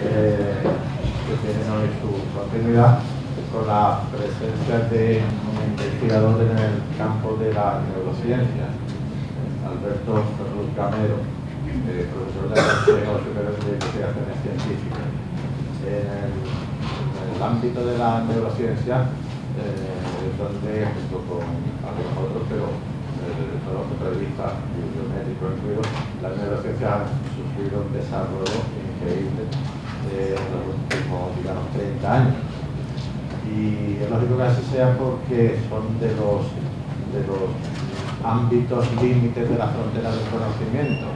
que tienen hoy su continuidad con la presencia de un investigador en el campo de la neurociencia, Alberto Ferrus Gamero, profesor del Consejo Superior de Investigaciones Científicas. En el ámbito de la neurociencia, donde, junto con algunos otros, pero desde los puntos de vista biométricos incluidos, las neurociencias han sufrido un desarrollo increíble en los últimos, digamos, 30 años. Y es lógico que así sea porque son de los ámbitos límites de la frontera del conocimiento.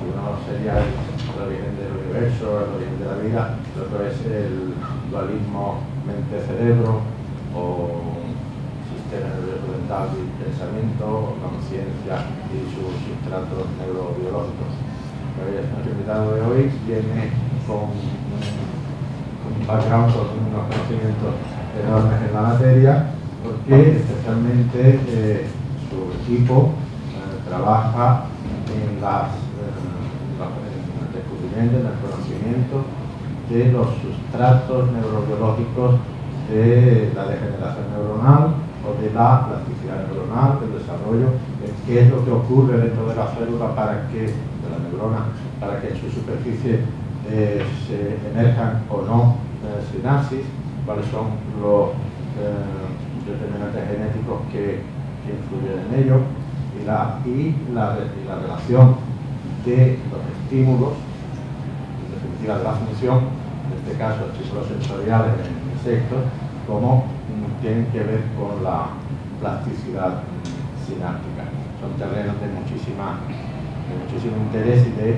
Uno sería el origen del universo, el origen de la vida, el otro es el dualismo mente-cerebro, o sistema nervioso mental y pensamiento, o conciencia y sus sustratos neurobiológicos. Nuestro invitado de hoy viene con un background, con unos conocimientos enormes en la materia, porque especialmente su equipo trabaja en el descubrimiento, en el conocimiento de los sustratos neurobiológicos de la degeneración neuronal o de la plasticidad neuronal, del desarrollo, qué es lo que ocurre dentro de la célula de la neurona, para que en su superficie se emerjan o no sinapsis, cuáles son los determinantes genéticos que influyen en ello, y la relación de los estímulos, en definitiva de la función, en este caso estímulos sensoriales en insectos, como tienen que ver con la plasticidad sináptica. Son terrenos de muchísimo interés y de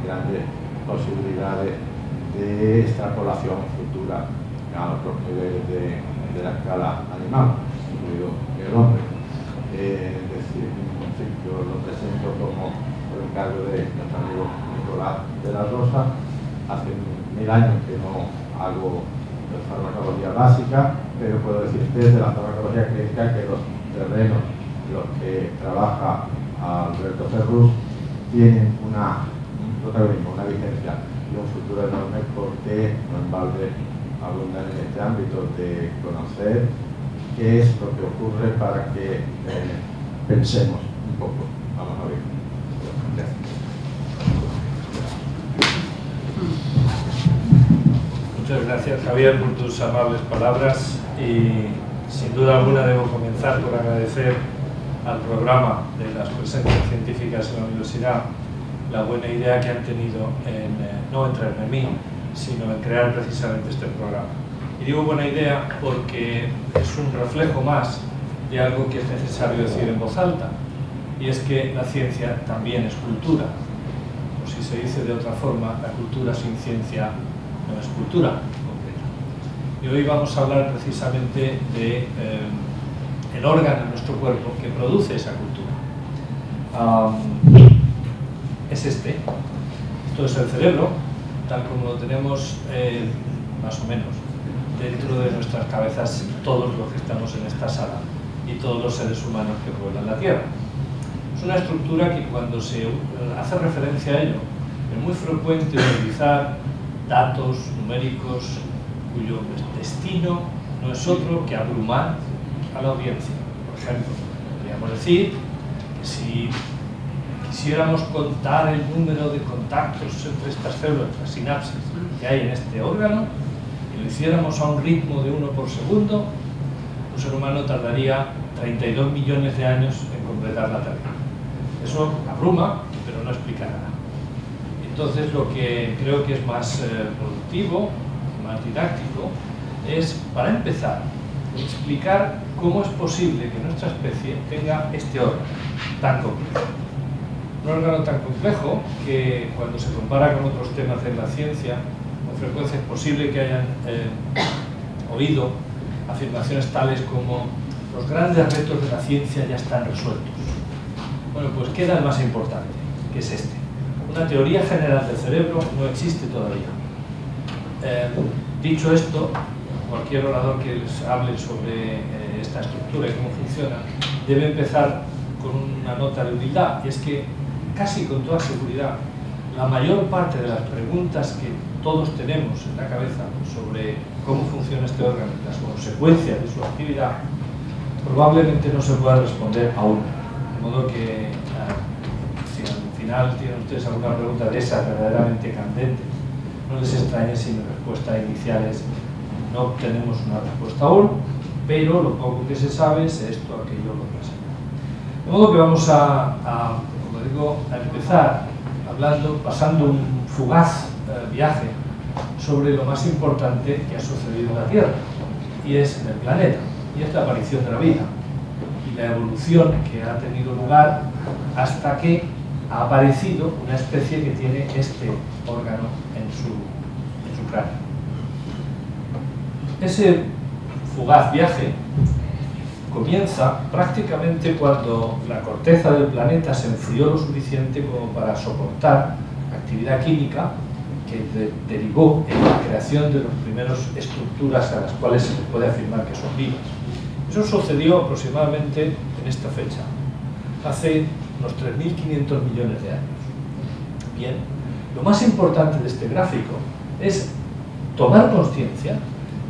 grandes posibilidades de extrapolación futura a otros niveles de la escala animal, incluido el hombre. Es decir, yo lo presento como por encargo de nuestro amigo Nicolás de la Rosa. Hace 1000 años que no hago farmacología básica, pero puedo decir desde la farmacología clínica que los terrenos en los que trabaja Alberto Ferrus tienen un protagonismo, una vigencia y un futuro enorme, porque no en balde abundan en este ámbito de conocer qué es lo que ocurre para que pensemos un poco. Vamos a ver. Gracias. Muchas gracias, Javier, por tus amables palabras, y sin duda alguna debo comenzar por agradecer al programa de las presencias científicas en la universidad la buena idea que han tenido en no en traerme a mí, sino en crear precisamente este programa. Y digo buena idea porque es un reflejo más de algo que es necesario decir en voz alta, y es que la ciencia también es cultura, o si se dice de otra forma, la cultura sin ciencia no es cultura completa. Y hoy vamos a hablar precisamente de el órgano en nuestro cuerpo que produce esa cultura. Es este. Esto es el cerebro, tal como lo tenemos más o menos dentro de nuestras cabezas todos los que estamos en esta sala y todos los seres humanos que pueblan la Tierra. Es una estructura que, cuando se hace referencia a ello, es muy frecuente utilizar datos numéricos cuyo destino no es otro que abrumar a la audiencia. Por ejemplo, podríamos decir que si quisiéramos contar el número de contactos entre estas células, las sinapsis que hay en este órgano, y lo hiciéramos a un ritmo de 1 por segundo, un ser humano tardaría 32 millones de años en completar la tarea. Eso abruma, pero no explica nada. Entonces, lo que creo que es más productivo, más didáctico, es, para empezar, explicar cómo es posible que nuestra especie tenga este órgano tan complejo. Un órgano tan complejo que, cuando se compara con otros temas de la ciencia, con frecuencia es posible que hayan oído afirmaciones tales como: los grandes retos de la ciencia ya están resueltos. Bueno, pues queda el más importante, que es este. Una teoría general del cerebro no existe todavía. Dicho esto, cualquier orador que les hable sobre esta estructura y cómo funciona debe empezar con una nota de humildad, y es que casi con toda seguridad la mayor parte de las preguntas que todos tenemos en la cabeza sobre cómo funciona este órgano y las consecuencias de su actividad probablemente no se pueda responder aún. De modo que si al final tienen ustedes alguna pregunta de esas verdaderamente candentes, no les extrañe si mi respuesta inicial es no tenemos una respuesta aún, pero lo poco que se sabe es esto, aquello, lo que sea. De modo que vamos como digo, a empezar pasando un fugaz viaje sobre lo más importante que ha sucedido en la Tierra, y es en el planeta, y es la aparición de la vida, y la evolución que ha tenido lugar hasta que ha aparecido una especie que tiene este órgano en su cráneo. Ese fugaz viaje comienza prácticamente cuando la corteza del planeta se enfrió lo suficiente como para soportar actividad química que derivó en la creación de las primeras estructuras a las cuales se puede afirmar que son vivas. Eso sucedió aproximadamente en esta fecha, hace unos 3.500 millones de años. Bien, lo más importante de este gráfico es tomar conciencia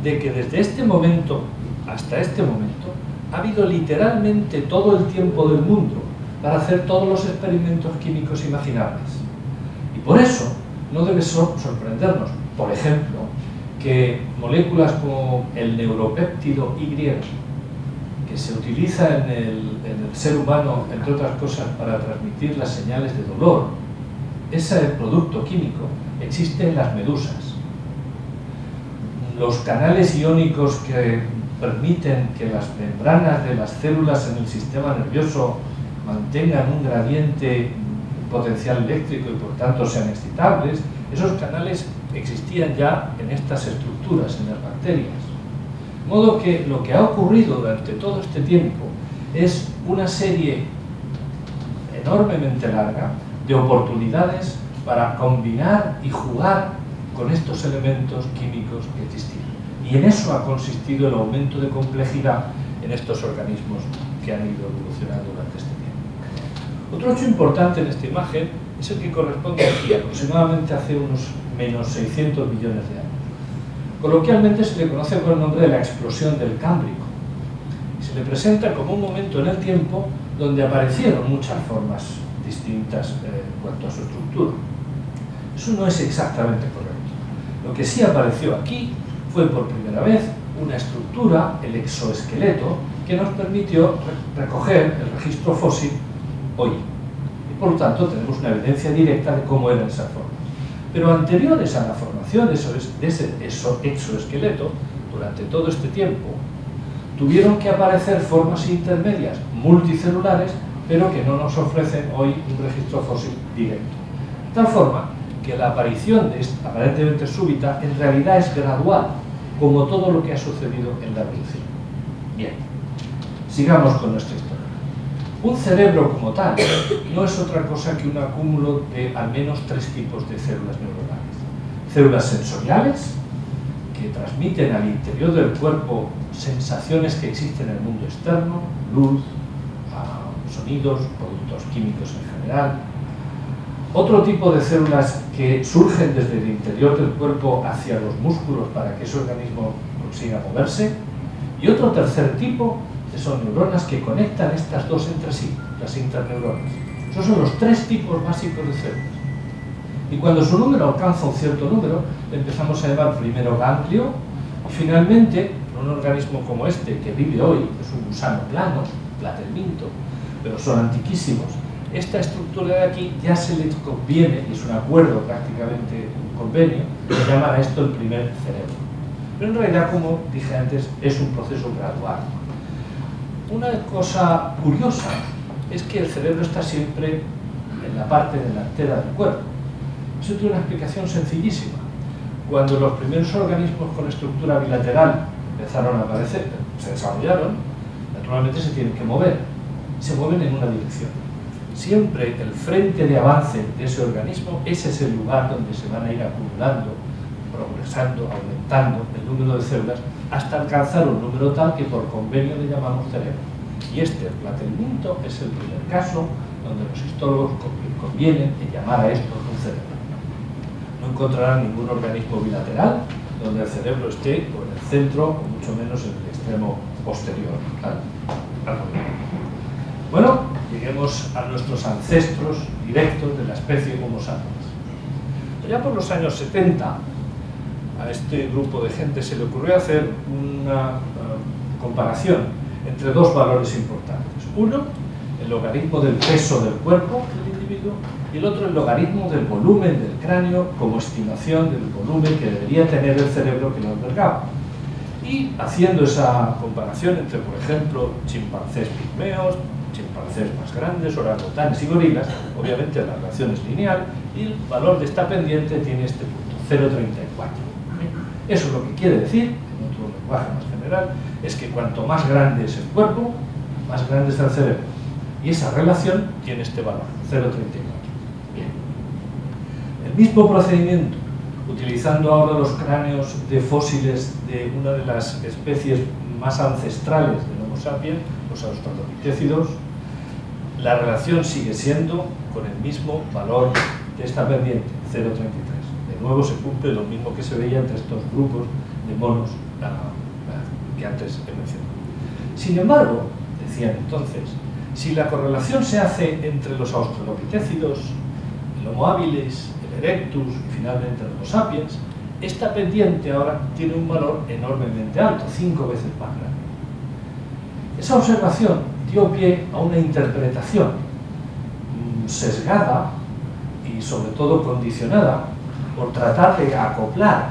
de que desde este momento hasta este momento ha habido literalmente todo el tiempo del mundo para hacer todos los experimentos químicos imaginables. Y por eso no debe sorprendernos, por ejemplo, que moléculas como el neuropéptido Y, que se utiliza en el ser humano, entre otras cosas, para transmitir las señales de dolor, ese producto químico existe en las medusas. Los canales iónicos que permiten que las membranas de las células en el sistema nervioso mantengan un gradiente potencial eléctrico y por tanto sean excitables, esos canales existían ya en estas estructuras, en las bacterias. De modo que lo que ha ocurrido durante todo este tiempo es una serie enormemente larga de oportunidades para combinar y jugar con estos elementos químicos que existían. Y en eso ha consistido el aumento de complejidad en estos organismos que han ido evolucionando durante este tiempo. Otro hecho importante en esta imagen es el que corresponde aquí, aproximadamente hace unos menos 600 millones de años. Coloquialmente se le conoce con el nombre de la explosión del Cámbrico. Y se le presenta como un momento en el tiempo donde aparecieron muchas formas distintas en cuanto a su estructura. Eso no es exactamente correcto. Lo que sí apareció aquí fue por primera vez una estructura, el exoesqueleto, que nos permitió recoger el registro fósil hoy. Y por lo tanto tenemos una evidencia directa de cómo eran esas formas. Pero anteriores a la formación de ese exoesqueleto, durante todo este tiempo, tuvieron que aparecer formas intermedias multicelulares, pero que no nos ofrecen hoy un registro fósil directo. De tal forma que la aparición de esta aparentemente súbita en realidad es gradual, como todo lo que ha sucedido en la evolución. Bien, sigamos con nuestra historia. Un cerebro como tal no es otra cosa que un acúmulo de al menos 3 tipos de células neuronales. Células sensoriales, que transmiten al interior del cuerpo sensaciones que existen en el mundo externo, luz, sonidos, productos químicos en general. Otro tipo de células que surgen desde el interior del cuerpo hacia los músculos para que ese organismo consiga moverse. Y otro tercer tipo que son neuronas que conectan estas dos entre sí, las interneuronas. Esos son los 3 tipos básicos de células. Y cuando su número alcanza un cierto número, le empezamos a llamar primero ganglio, y finalmente, en un organismo como este, que vive hoy, es un gusano plano, platelminto, pero son antiquísimos, esta estructura de aquí ya se le conviene, y es un acuerdo prácticamente, un convenio, de llamar a esto el primer cerebro. Pero en realidad, como dije antes, es un proceso gradual. Una cosa curiosa es que el cerebro está siempre en la parte delantera del cuerpo. Eso tiene una explicación sencillísima. Cuando los primeros organismos con estructura bilateral empezaron a aparecer, se desarrollaron, naturalmente se tienen que mover. Se mueven en una dirección. Siempre el frente de avance de ese organismo, ese es el lugar donde se van a ir acumulando, progresando, aumentando el número de células, hasta alcanzar un número tal que por convenio le llamamos cerebro. Y este, el platelminto, es el primer caso donde los histólogos convienen en llamar a esto un cerebro. No encontrarán ningún organismo bilateral donde el cerebro esté o en el centro o mucho menos en el extremo posterior al movimiento. Bueno, lleguemos a nuestros ancestros directos de la especie Homo sapiens. Ya por los años 70 a este grupo de gente se le ocurrió hacer una comparación entre dos valores importantes. Uno, el logaritmo del peso del cuerpo del individuo, y el otro, el logaritmo del volumen del cráneo como estimación del volumen que debería tener el cerebro que lo albergaba. Y haciendo esa comparación entre, por ejemplo, chimpancés pigmeos, chimpancés más grandes, orangutanes y gorilas, obviamente la relación es lineal y el valor de esta pendiente tiene este punto, 0,34. Eso lo que quiere decir, en otro lenguaje más general, es que cuanto más grande es el cuerpo, más grande es el cerebro. Y esa relación tiene este valor, 0,34. Bien. El mismo procedimiento, utilizando ahora los cráneos de fósiles de una de las especies más ancestrales del Homo sapiens, los australopithecidos, la relación sigue siendo con el mismo valor de esta pendiente, 0,33. De nuevo se cumple lo mismo que se veía entre estos grupos de monos que antes he mencionado. Sin embargo, decían entonces, si la correlación se hace entre los australopithecidos, el Homo habilis, el erectus y finalmente el Homo sapiens, esta pendiente ahora tiene un valor enormemente alto, 5 veces más grande. Esa observación dio pie a una interpretación sesgada y sobre todo condicionada por tratar de acoplar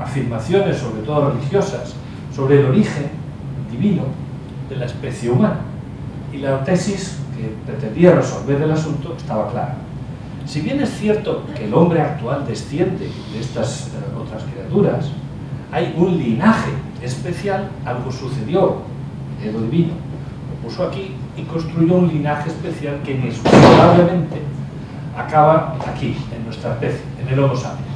afirmaciones, sobre todo religiosas, sobre el origen divino de la especie humana. Y la tesis que pretendía resolver el asunto estaba clara. Si bien es cierto que el hombre actual desciende de estas otras criaturas, hay un linaje especial, algo sucedió, Edo divino, lo puso aquí y construyó un linaje especial que inexorablemente acaba aquí, en nuestra especie, en el Homo sapiens.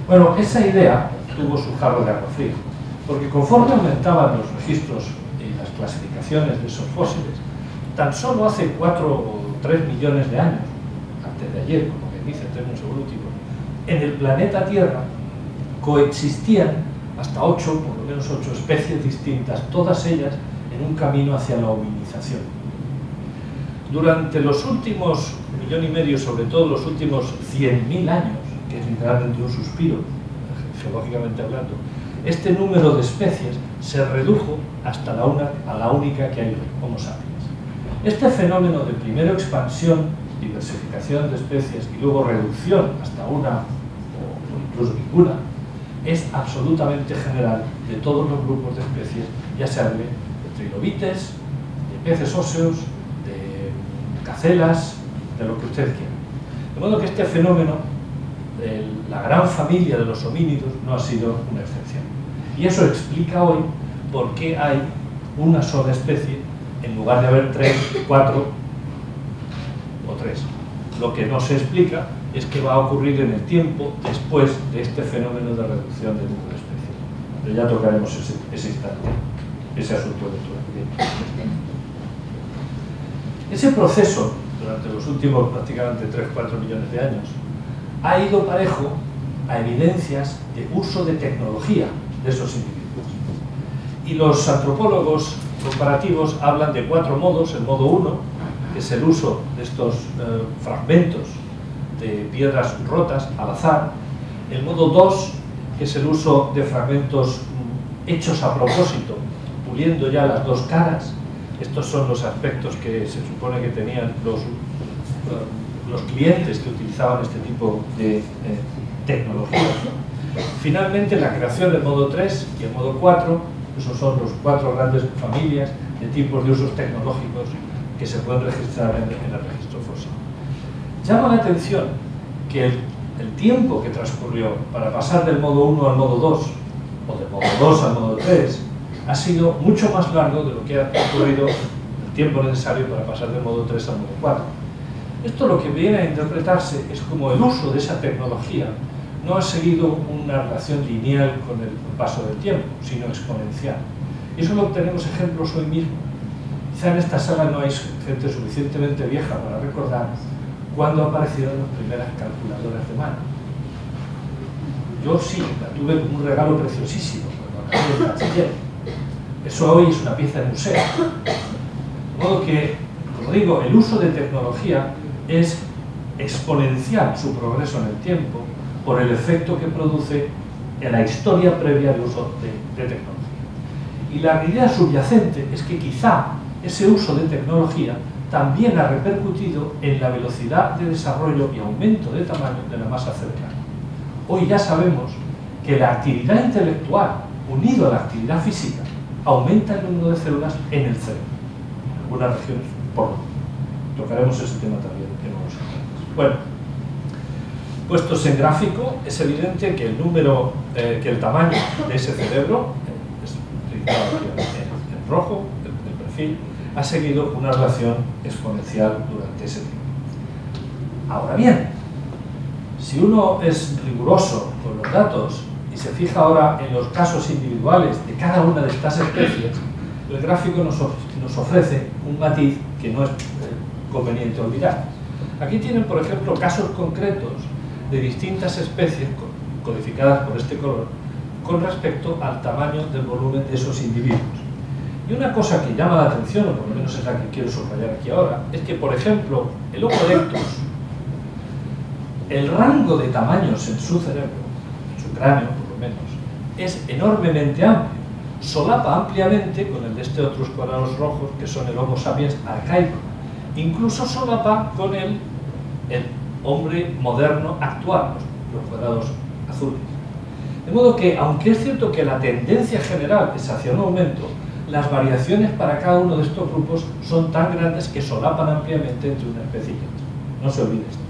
Bueno, esa idea tuvo su jarro de agua fría, porque conforme aumentaban los registros y las clasificaciones de esos fósiles, tan solo hace 4 o 3 millones de años, antes de ayer, como que dice en términos evolutivos, en el planeta Tierra coexistían hasta 8, por lo menos 8 especies distintas, todas ellas en un camino hacia la hominización. Durante los últimos 1,5 millones, sobre todo los últimos 100.000 años, que es literalmente un suspiro, geológicamente hablando, este número de especies se redujo hasta la única que hay hoy, Homo sapiens. Este fenómeno de primero expansión, diversificación de especies y luego reducción hasta una o incluso ninguna, es absolutamente general de todos los grupos de especies, ya se hable de trilobites, de peces óseos, de cacelas, de lo que usted quiera. De modo que este fenómeno, la gran familia de los homínidos, no ha sido una excepción. Y eso explica hoy por qué hay una sola especie en lugar de haber 3, 4 o 3. Lo que no se explica es qué va a ocurrir en el tiempo después de este fenómeno de reducción del número de especies. Pero ya tocaremos ese instante, ese asunto electoral. Ese proceso, durante los últimos prácticamente 3-4 millones de años, ha ido parejo a evidencias de uso de tecnología de esos individuos. Y los antropólogos comparativos hablan de 4 modos. El modo 1, que es el uso de estos fragmentos de piedras rotas al azar. El modo 2, que es el uso de fragmentos hechos a propósito, puliendo ya las dos caras. Estos son los aspectos que se supone que tenían los clientes que utilizaban este tipo de tecnología. Finalmente, la creación del modo 3 y el modo 4, esos son los 4 grandes familias de tipos de usos tecnológicos que se pueden registrar en el registro fósil. Llama la atención que el tiempo que transcurrió para pasar del modo 1 al modo 2, o del modo 2 al modo 3, ha sido mucho más largo de lo que ha ocurrido el tiempo necesario para pasar del modo 3 al modo 4. Esto lo que viene a interpretarse es como el uso de esa tecnología no ha seguido una relación lineal con el paso del tiempo, sino exponencial. Y eso lo tenemos ejemplos hoy mismo. Quizá en esta sala no hay gente suficientemente vieja para recordar cuando aparecieron las primeras calculadoras de mano. Yo sí, la tuve como un regalo preciosísimo cuando acabé el bachiller. Eso hoy es una pieza de museo. De modo que, como digo, el uso de tecnología es exponencial su progreso en el tiempo por el efecto que produce en la historia previa de uso de tecnología. Y la idea subyacente es que quizá ese uso de tecnología también ha repercutido en la velocidad de desarrollo y aumento de tamaño de la masa cerebral. Hoy ya sabemos que la actividad intelectual, unido a la actividad física, aumenta el número de células en el cerebro. En algunas regiones, por lo menos. Tocaremos ese tema también en unos instantes. Bueno, puestos en gráfico, es evidente que el tamaño de ese cerebro, es indicado aquí en rojo, el perfil, ha seguido una relación exponencial durante ese tiempo. Ahora bien, si uno es riguroso con los datos y se fija ahora en los casos individuales de cada una de estas especies, el gráfico nos ofrece un matiz que no es conveniente olvidar. Aquí tienen, por ejemplo, casos concretos de distintas especies codificadas por este color con respecto al tamaño del volumen de esos individuos. Y una cosa que llama la atención, o por lo menos es la que quiero subrayar aquí ahora, es que, por ejemplo, el Homo erectus, el rango de tamaños en su cerebro, en su cráneo por lo menos, es enormemente amplio. Solapa ampliamente con el de este otros cuadrados rojos, que son el Homo sapiens arcaico. Incluso solapa con el hombre moderno actual, los cuadrados azules. De modo que, aunque es cierto que la tendencia general es hacia un aumento, las variaciones para cada uno de estos grupos son tan grandes que solapan ampliamente entre una especie y otra. No se olvide esto.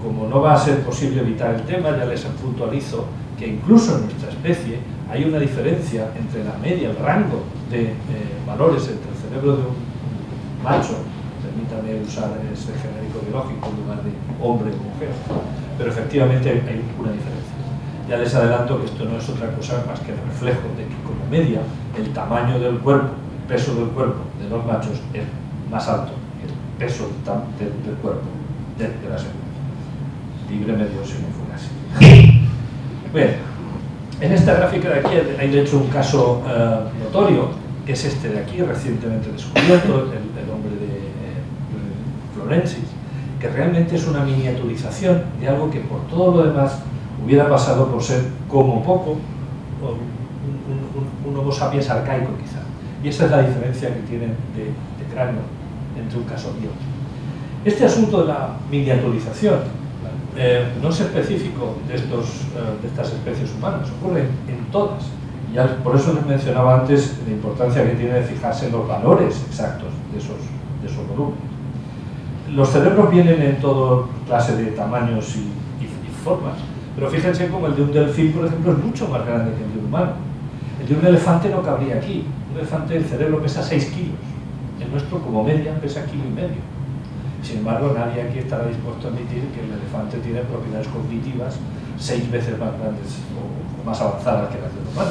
Como no va a ser posible evitar el tema, ya les puntualizo que incluso en nuestra especie hay una diferencia entre la media, el rango de valores entre el cerebro de un macho, permítame usar ese genérico biológico en lugar de hombre o mujer, pero efectivamente hay una diferencia. Ya les adelanto que esto no es otra cosa más que el reflejo de que como media el tamaño del cuerpo, el peso del cuerpo de los machos es más alto que el peso del cuerpo de las hembras. Libre medio sin fugazi. Bien, en esta gráfica de aquí hay de hecho un caso notorio, que es este de aquí, recientemente descubierto, el hombre de Florensis, que realmente es una miniaturización de algo que por todo lo demás hubiera pasado por ser como poco un Homo sapiens arcaico quizá. Y esa es la diferencia que tienen de cráneo entre un caso y otro. Este asunto de la miniaturización no es específico de estas especies humanas, ocurre en todas. Ya por eso les mencionaba antes la importancia que tiene de fijarse en los valores exactos de esos volúmenes. Los cerebros vienen en toda clase de tamaños y formas, pero fíjense como el de un delfín, por ejemplo, es mucho más grande que el de un humano. El de un elefante no cabría aquí. Un elefante, el cerebro pesa 6 kilos. El nuestro, como media, pesa 1,5 kilos. Sin embargo, nadie aquí estará dispuesto a admitir que el elefante tiene propiedades cognitivas 6 veces más grandes o más avanzadas que las del humano.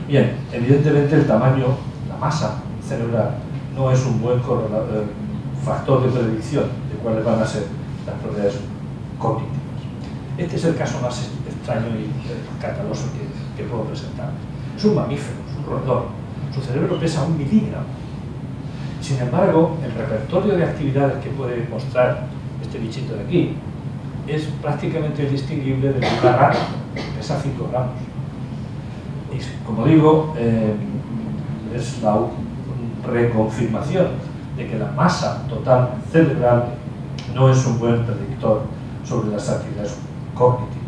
Bien, evidentemente el tamaño, la masa cerebral, no es un buen factor de predicción de cuáles van a ser las propiedades cognitivas. Este es el caso más extraño y escandaloso que puedo presentar. Es un mamífero, es un roedor. Su cerebro pesa 1 milígramo. Sin embargo, el repertorio de actividades que puede mostrar este bichito de aquí es prácticamente indistinguible de una rata, que pesa 5 gramos. Y como digo, es la reconfirmación de que la masa total cerebral no es un buen predictor sobre las actividades cognitivas.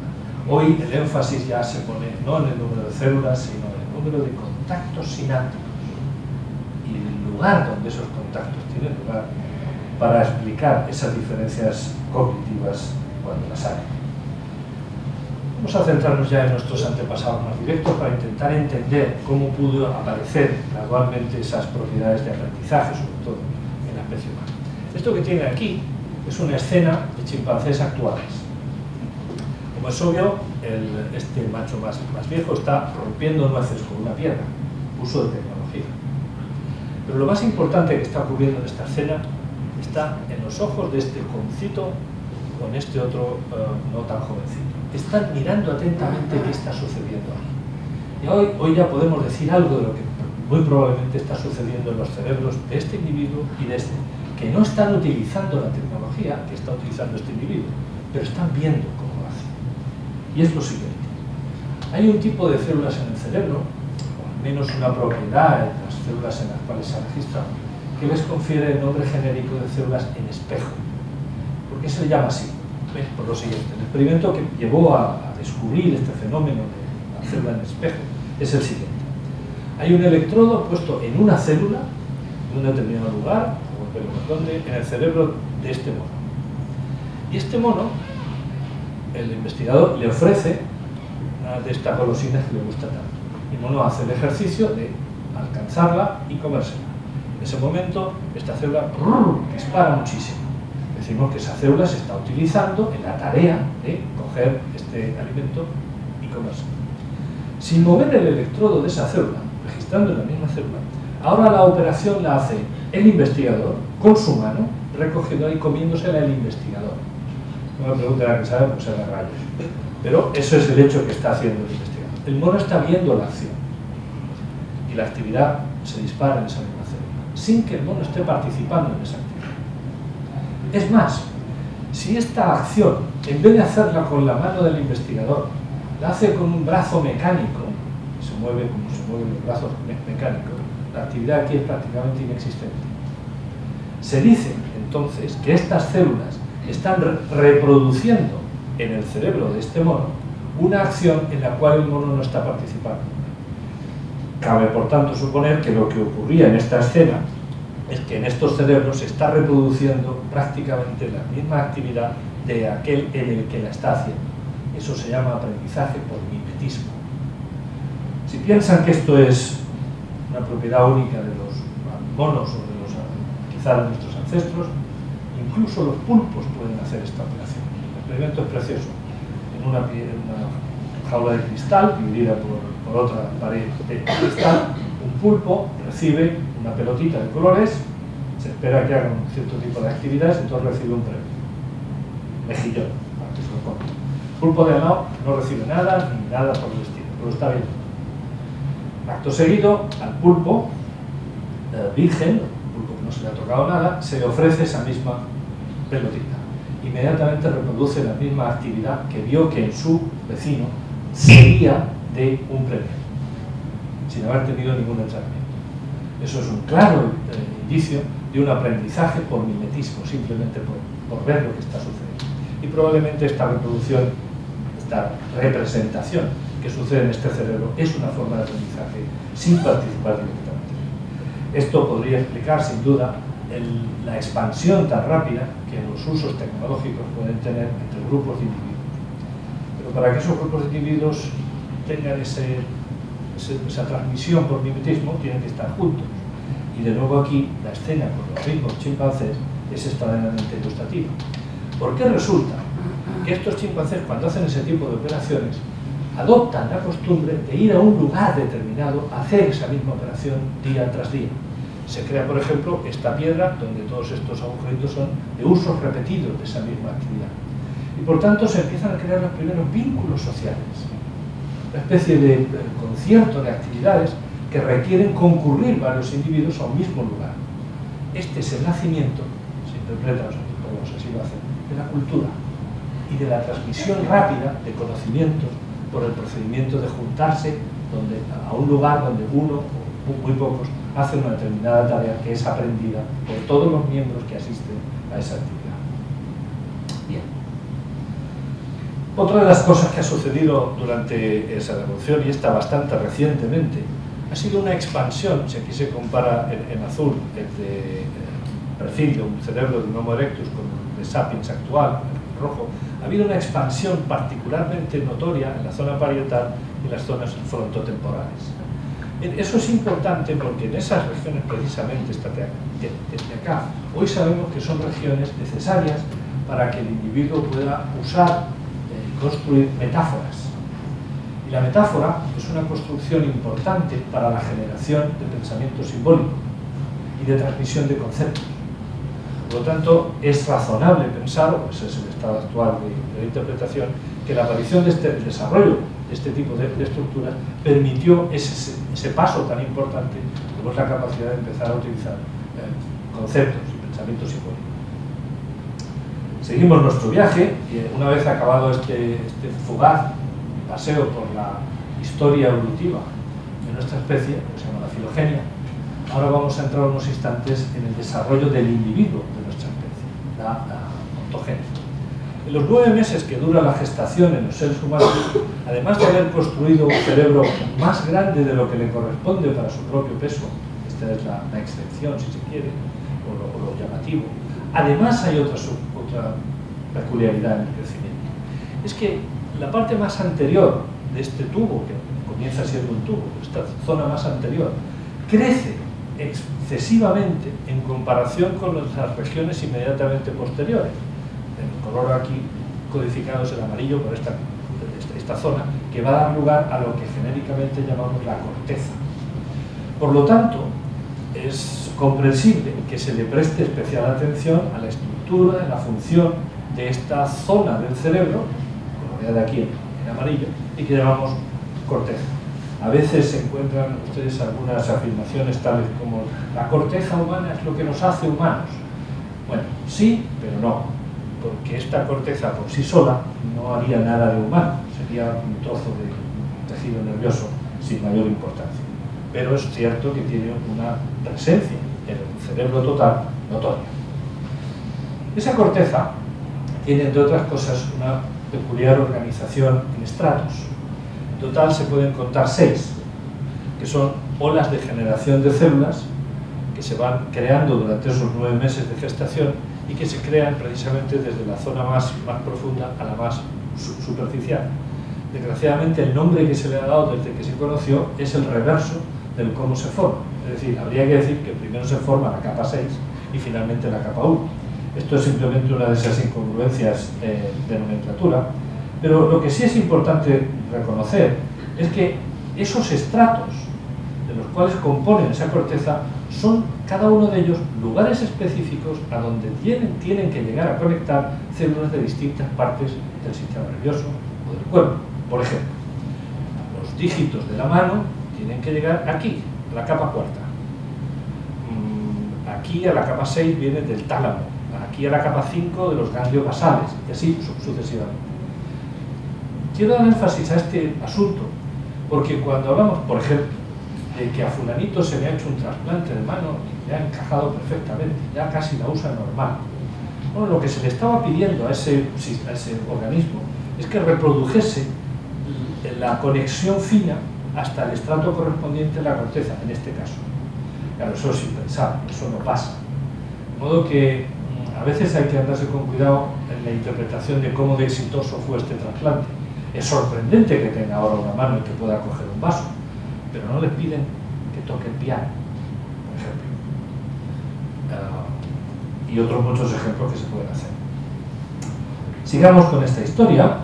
Hoy el énfasis ya se pone no en el número de células, sino en el número de contactos sinápticos y el lugar donde esos contactos tienen lugar para explicar esas diferencias cognitivas cuando las hay. Vamos a centrarnos ya en nuestros antepasados más directos para intentar entender cómo pudo aparecer gradualmente esas propiedades de aprendizaje, sobre todo en la especie humana. Esto que tiene aquí es una escena de chimpancés actuales. Como es obvio, este macho más viejo está rompiendo nueces con una piedra, uso de tecnología. Pero lo más importante que está ocurriendo en esta escena está en los ojos de este jovencito o en este otro no tan jovencito. Están mirando atentamente qué está sucediendo ahí. Y hoy ya podemos decir algo de lo que muy probablemente está sucediendo en los cerebros de este individuo y de este, que no están utilizando la tecnología que está utilizando este individuo, pero están viendo cómo lo hace. Y es lo siguiente. Hay un tipo de células en el cerebro, o al menos una propiedad en las células en las cuales se registran, que les confiere el nombre genérico de células en espejo. ¿Por qué se le llama así? ¿Ves? Por lo siguiente. El experimento que llevó a descubrir este fenómeno de la célula en espejo es el siguiente. Hay un electrodo puesto en una célula, en un determinado lugar, en el cerebro de este mono. Y este mono, el investigador le ofrece una de estas golosinas que le gusta tanto. El mono hace el ejercicio de alcanzarla y comérsela. En ese momento, esta célula dispara muchísimo. Decimos que esa célula se está utilizando en la tarea de coger este alimento y comérselo. Sin mover el electrodo de esa célula, registrando en la misma célula, ahora la operación la hace el investigador con su mano, recogiendo y comiéndosela el investigador. No me pregunten a qué sabe, pues será rayos. Pero eso es el hecho que está haciendo el investigador. El mono está viendo la acción y la actividad se dispara en esa misma célula, sin que el mono esté participando en esa actividad. Es más, si esta acción, en vez de hacerla con la mano del investigador, la hace con un brazo mecánico, se mueve como se mueven los brazos mecánicos, la actividad aquí es prácticamente inexistente. Se dice entonces que estas células están reproduciendo en el cerebro de este mono una acción en la cual el mono no está participando. Cabe por tanto suponer que lo que ocurría en esta escena es que en estos cerebros se está reproduciendo prácticamente la misma actividad de aquel en el que la está haciendo. Eso se llama aprendizaje por mimetismo. Si piensan que esto es una propiedad única de los monos o de los, quizás de nuestros ancestros, incluso los pulpos pueden hacer esta operación. El experimento es precioso. En una jaula de cristal, dividida por otra pared de cristal, un pulpo recibe una pelotita de colores, se espera que haga un cierto tipo de actividades, entonces recibe un premio. Mejillón, para que se lo ponga. El pulpo de al lado no recibe nada, ni nada por el estilo, pero está viendo. Acto seguido, al pulpo virgen, pulpo que no se le ha tocado nada, se le ofrece esa misma pelotita. Inmediatamente reproduce la misma actividad que vio que en su vecino seguía de un premio, sin haber tenido ningún entrenamiento. Eso es un claro indicio de un aprendizaje por mimetismo, simplemente por ver lo que está sucediendo. Y probablemente esta reproducción, esta representación que sucede en este cerebro es una forma de aprendizaje sin participar directamente. Esto podría explicar sin duda la expansión tan rápida que los usos tecnológicos pueden tener entre grupos de individuos. Pero para que esos grupos de individuos tengan esa transmisión por mimetismo, tienen que estar juntos. Y de nuevo aquí, la escena con los mismos chimpancés es extraordinariamente ilustrativa. Porque resulta que estos chimpancés, cuando hacen ese tipo de operaciones, adoptan la costumbre de ir a un lugar determinado a hacer esa misma operación día tras día. Se crea, por ejemplo, esta piedra donde todos estos agujeritos son de usos repetidos de esa misma actividad. Y por tanto se empiezan a crear los primeros vínculos sociales, una especie de concierto de actividades que requieren concurrir varios individuos a un mismo lugar. Este es el nacimiento, se interpreta, los antropólogos así lo hacen, de la cultura y de la transmisión rápida de conocimientos por el procedimiento de juntarse a un lugar donde uno o muy pocos hacen una determinada tarea que es aprendida por todos los miembros que asisten a esa actividad. Bien. Otra de las cosas que ha sucedido durante esa revolución, y esta bastante recientemente, ha sido una expansión, si aquí se compara en azul el perfil de un cerebro de un Homo erectus con el de Sapiens actual, en rojo, ha habido una expansión particularmente notoria en la zona parietal y en las zonas frontotemporales. Eso es importante porque en esas regiones precisamente, desde acá, hoy sabemos que son regiones necesarias para que el individuo pueda usar y construir metáforas. Y la metáfora es una construcción importante para la generación de pensamiento simbólico y de transmisión de conceptos. Por lo tanto, es razonable pensar, o ese es el estado actual de la interpretación, que la aparición de el desarrollo de este tipo de estructuras permitió ese paso tan importante como es la capacidad de empezar a utilizar conceptos y pensamientos simbólicos. Seguimos nuestro viaje y una vez acabado este fugaz paseo por la historia evolutiva de nuestra especie, que se llama la filogenia, ahora vamos a entrar unos instantes en el desarrollo del individuo de nuestra especie, la ontogénesis. En los 9 meses que dura la gestación en los seres humanos, además de haber construido un cerebro más grande de lo que le corresponde para su propio peso, esta es la excepción si se quiere, o lo llamativo, además hay otra peculiaridad en el crecimiento. Es que la parte más anterior de este tubo, que comienza siendo un tubo, esta zona más anterior, crece excesivamente en comparación con las regiones inmediatamente posteriores. El color aquí codificado es el amarillo por esta zona, que va a dar lugar a lo que genéricamente llamamos la corteza. Por lo tanto, es comprensible que se le preste especial atención a la estructura, a la función de esta zona del cerebro, coloreada aquí en amarillo, y que llamamos corteza. A veces se encuentran ustedes algunas afirmaciones tales como la corteza humana es lo que nos hace humanos. Bueno, sí, pero no, porque esta corteza por sí sola no haría nada de humano, sería un trozo de tejido nervioso sin mayor importancia. Pero es cierto que tiene una presencia en el cerebro total notoria. Esa corteza tiene, entre otras cosas, una peculiar organización en estratos. En total se pueden contar 6, que son olas de generación de células que se van creando durante esos 9 meses de gestación y que se crean precisamente desde la zona más profunda a la más superficial. Desgraciadamente, el nombre que se le ha dado desde que se conoció es el reverso del cómo se forma. Es decir, habría que decir que primero se forma la capa 6 y finalmente la capa 1. Esto es simplemente una de esas incongruencias de nomenclatura, pero lo que sí es importante reconocer es que esos estratos de los cuales componen esa corteza son cada uno de ellos lugares específicos a donde tienen que llegar a conectar células de distintas partes del sistema nervioso o del cuerpo. Por ejemplo, los dígitos de la mano tienen que llegar aquí, a la capa 4. Aquí a la capa 6 viene del tálamo, aquí a la capa 5 de los ganglios basales, y así sucesivamente. Quiero dar énfasis a este asunto, porque cuando hablamos, por ejemplo, de que a fulanito se le ha hecho un trasplante de mano y le ha encajado perfectamente, ya casi la usa normal. Bueno, lo que se le estaba pidiendo a ese organismo es que reprodujese la conexión fina hasta el estrato correspondiente a la corteza, en este caso. Claro, eso es impensable, eso no pasa. De modo que a veces hay que andarse con cuidado en la interpretación de cómo de exitoso fue este trasplante. Es sorprendente que tenga ahora una mano y que pueda coger un vaso, pero no le piden que toque el piano, por ejemplo. Y otros muchos ejemplos que se pueden hacer. Sigamos con esta historia,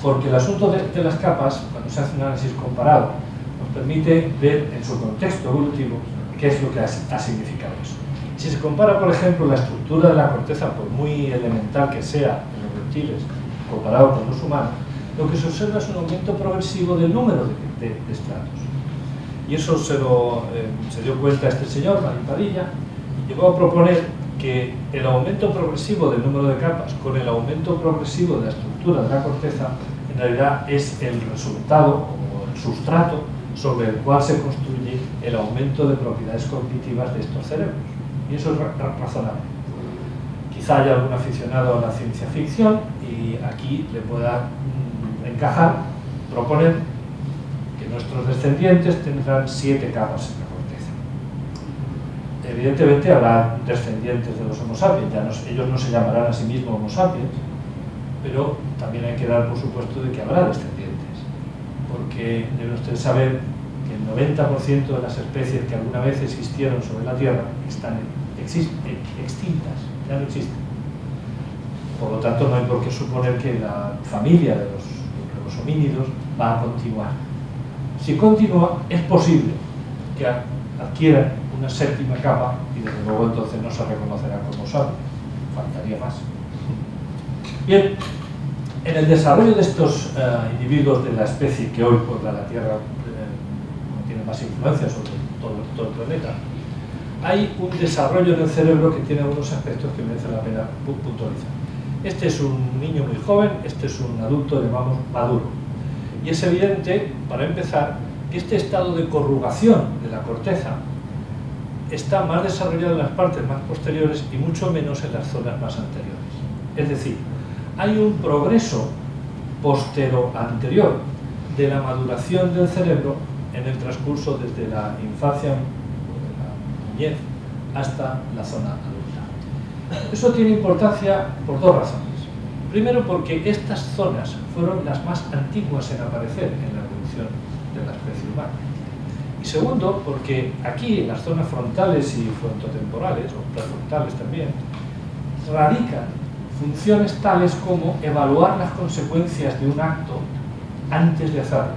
porque el asunto de las capas, cuando se hace un análisis comparado, nos permite ver en su contexto evolutivo qué es lo que ha significado eso. Si se compara, por ejemplo, la estructura de la corteza, por muy elemental que sea en los reptiles, comparado con los humanos, lo que se observa es un aumento progresivo del número de estratos. Y eso se dio cuenta este señor, Marín Padilla, y llegó a proponer que el aumento progresivo del número de capas con el aumento progresivo de la estructura de la corteza en realidad es el resultado o el sustrato sobre el cual se construye el aumento de propiedades cognitivas de estos cerebros. Y eso es razonable. Quizá haya algún aficionado a la ciencia ficción y aquí le pueda encajar, proponer que nuestros descendientes tendrán 7 capas en la corteza. Evidentemente habrá descendientes de los Homo sapiens, ellos no se llamarán a sí mismos Homo sapiens, pero también hay que dar por supuesto de que habrá descendientes, porque deben ustedes saber que el 90% de las especies que alguna vez existieron sobre la Tierra están extintas, ya no existen. Por lo tanto, no hay por qué suponer que la familia de los homínidos va a continuar. Si continúa, es posible que adquieran una 7ª capa y desde luego entonces no se reconocerá como sapio. faltaría más. Bien, en el desarrollo de estos individuos de la especie que hoy por la Tierra tiene más influencia sobre todo el planeta, hay un desarrollo en el cerebro que tiene algunos aspectos que merece la pena puntualizar. Este es un niño muy joven, este es un adulto, llamamos maduro. Y es evidente, para empezar, que este estado de corrugación de la corteza está más desarrollado en las partes más posteriores y mucho menos en las zonas más anteriores. Es decir, hay un progreso postero-anterior de la maduración del cerebro en el transcurso desde la infancia o de la niñez hasta la zona adulta. Eso tiene importancia por dos razones. Primero, porque estas zonas fueron las más antiguas en aparecer en la evolución de la especie humana. Y segundo, porque aquí, en las zonas frontales y frontotemporales, o prefrontales también, radican funciones tales como evaluar las consecuencias de un acto antes de hacerlo.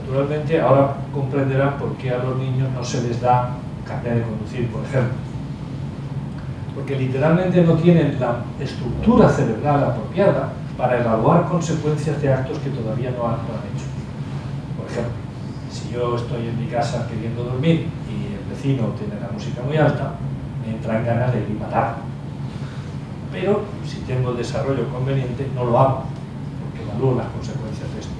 Naturalmente, ahora comprenderán por qué a los niños no se les da carnet de conducir, por ejemplo. Porque literalmente no tienen la estructura cerebral apropiada para evaluar consecuencias de actos que todavía no han hecho. Por ejemplo, si yo estoy en mi casa queriendo dormir y el vecino tiene la música muy alta, me entran ganas de ir y matarlo. Pero si tengo el desarrollo conveniente, no lo hago, porque evalúo las consecuencias de esto.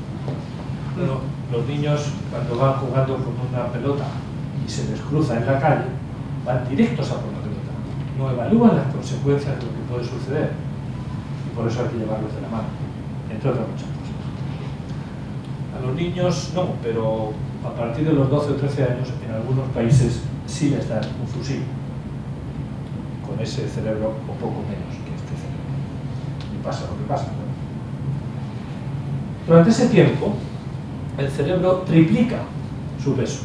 Bueno, los niños, cuando van jugando con una pelota y se les cruza en la calle, van directos a por la pelota. No evalúan las consecuencias de lo que puede suceder. Y por eso hay que llevarlos de la mano, entre otras muchas cosas. A los niños no, pero a partir de los 12 o 13 años, en algunos países sí les dan un fusil con ese cerebro o poco menos que este cerebro. Y pasa lo que pasa, ¿no? Durante ese tiempo, el cerebro triplica su peso,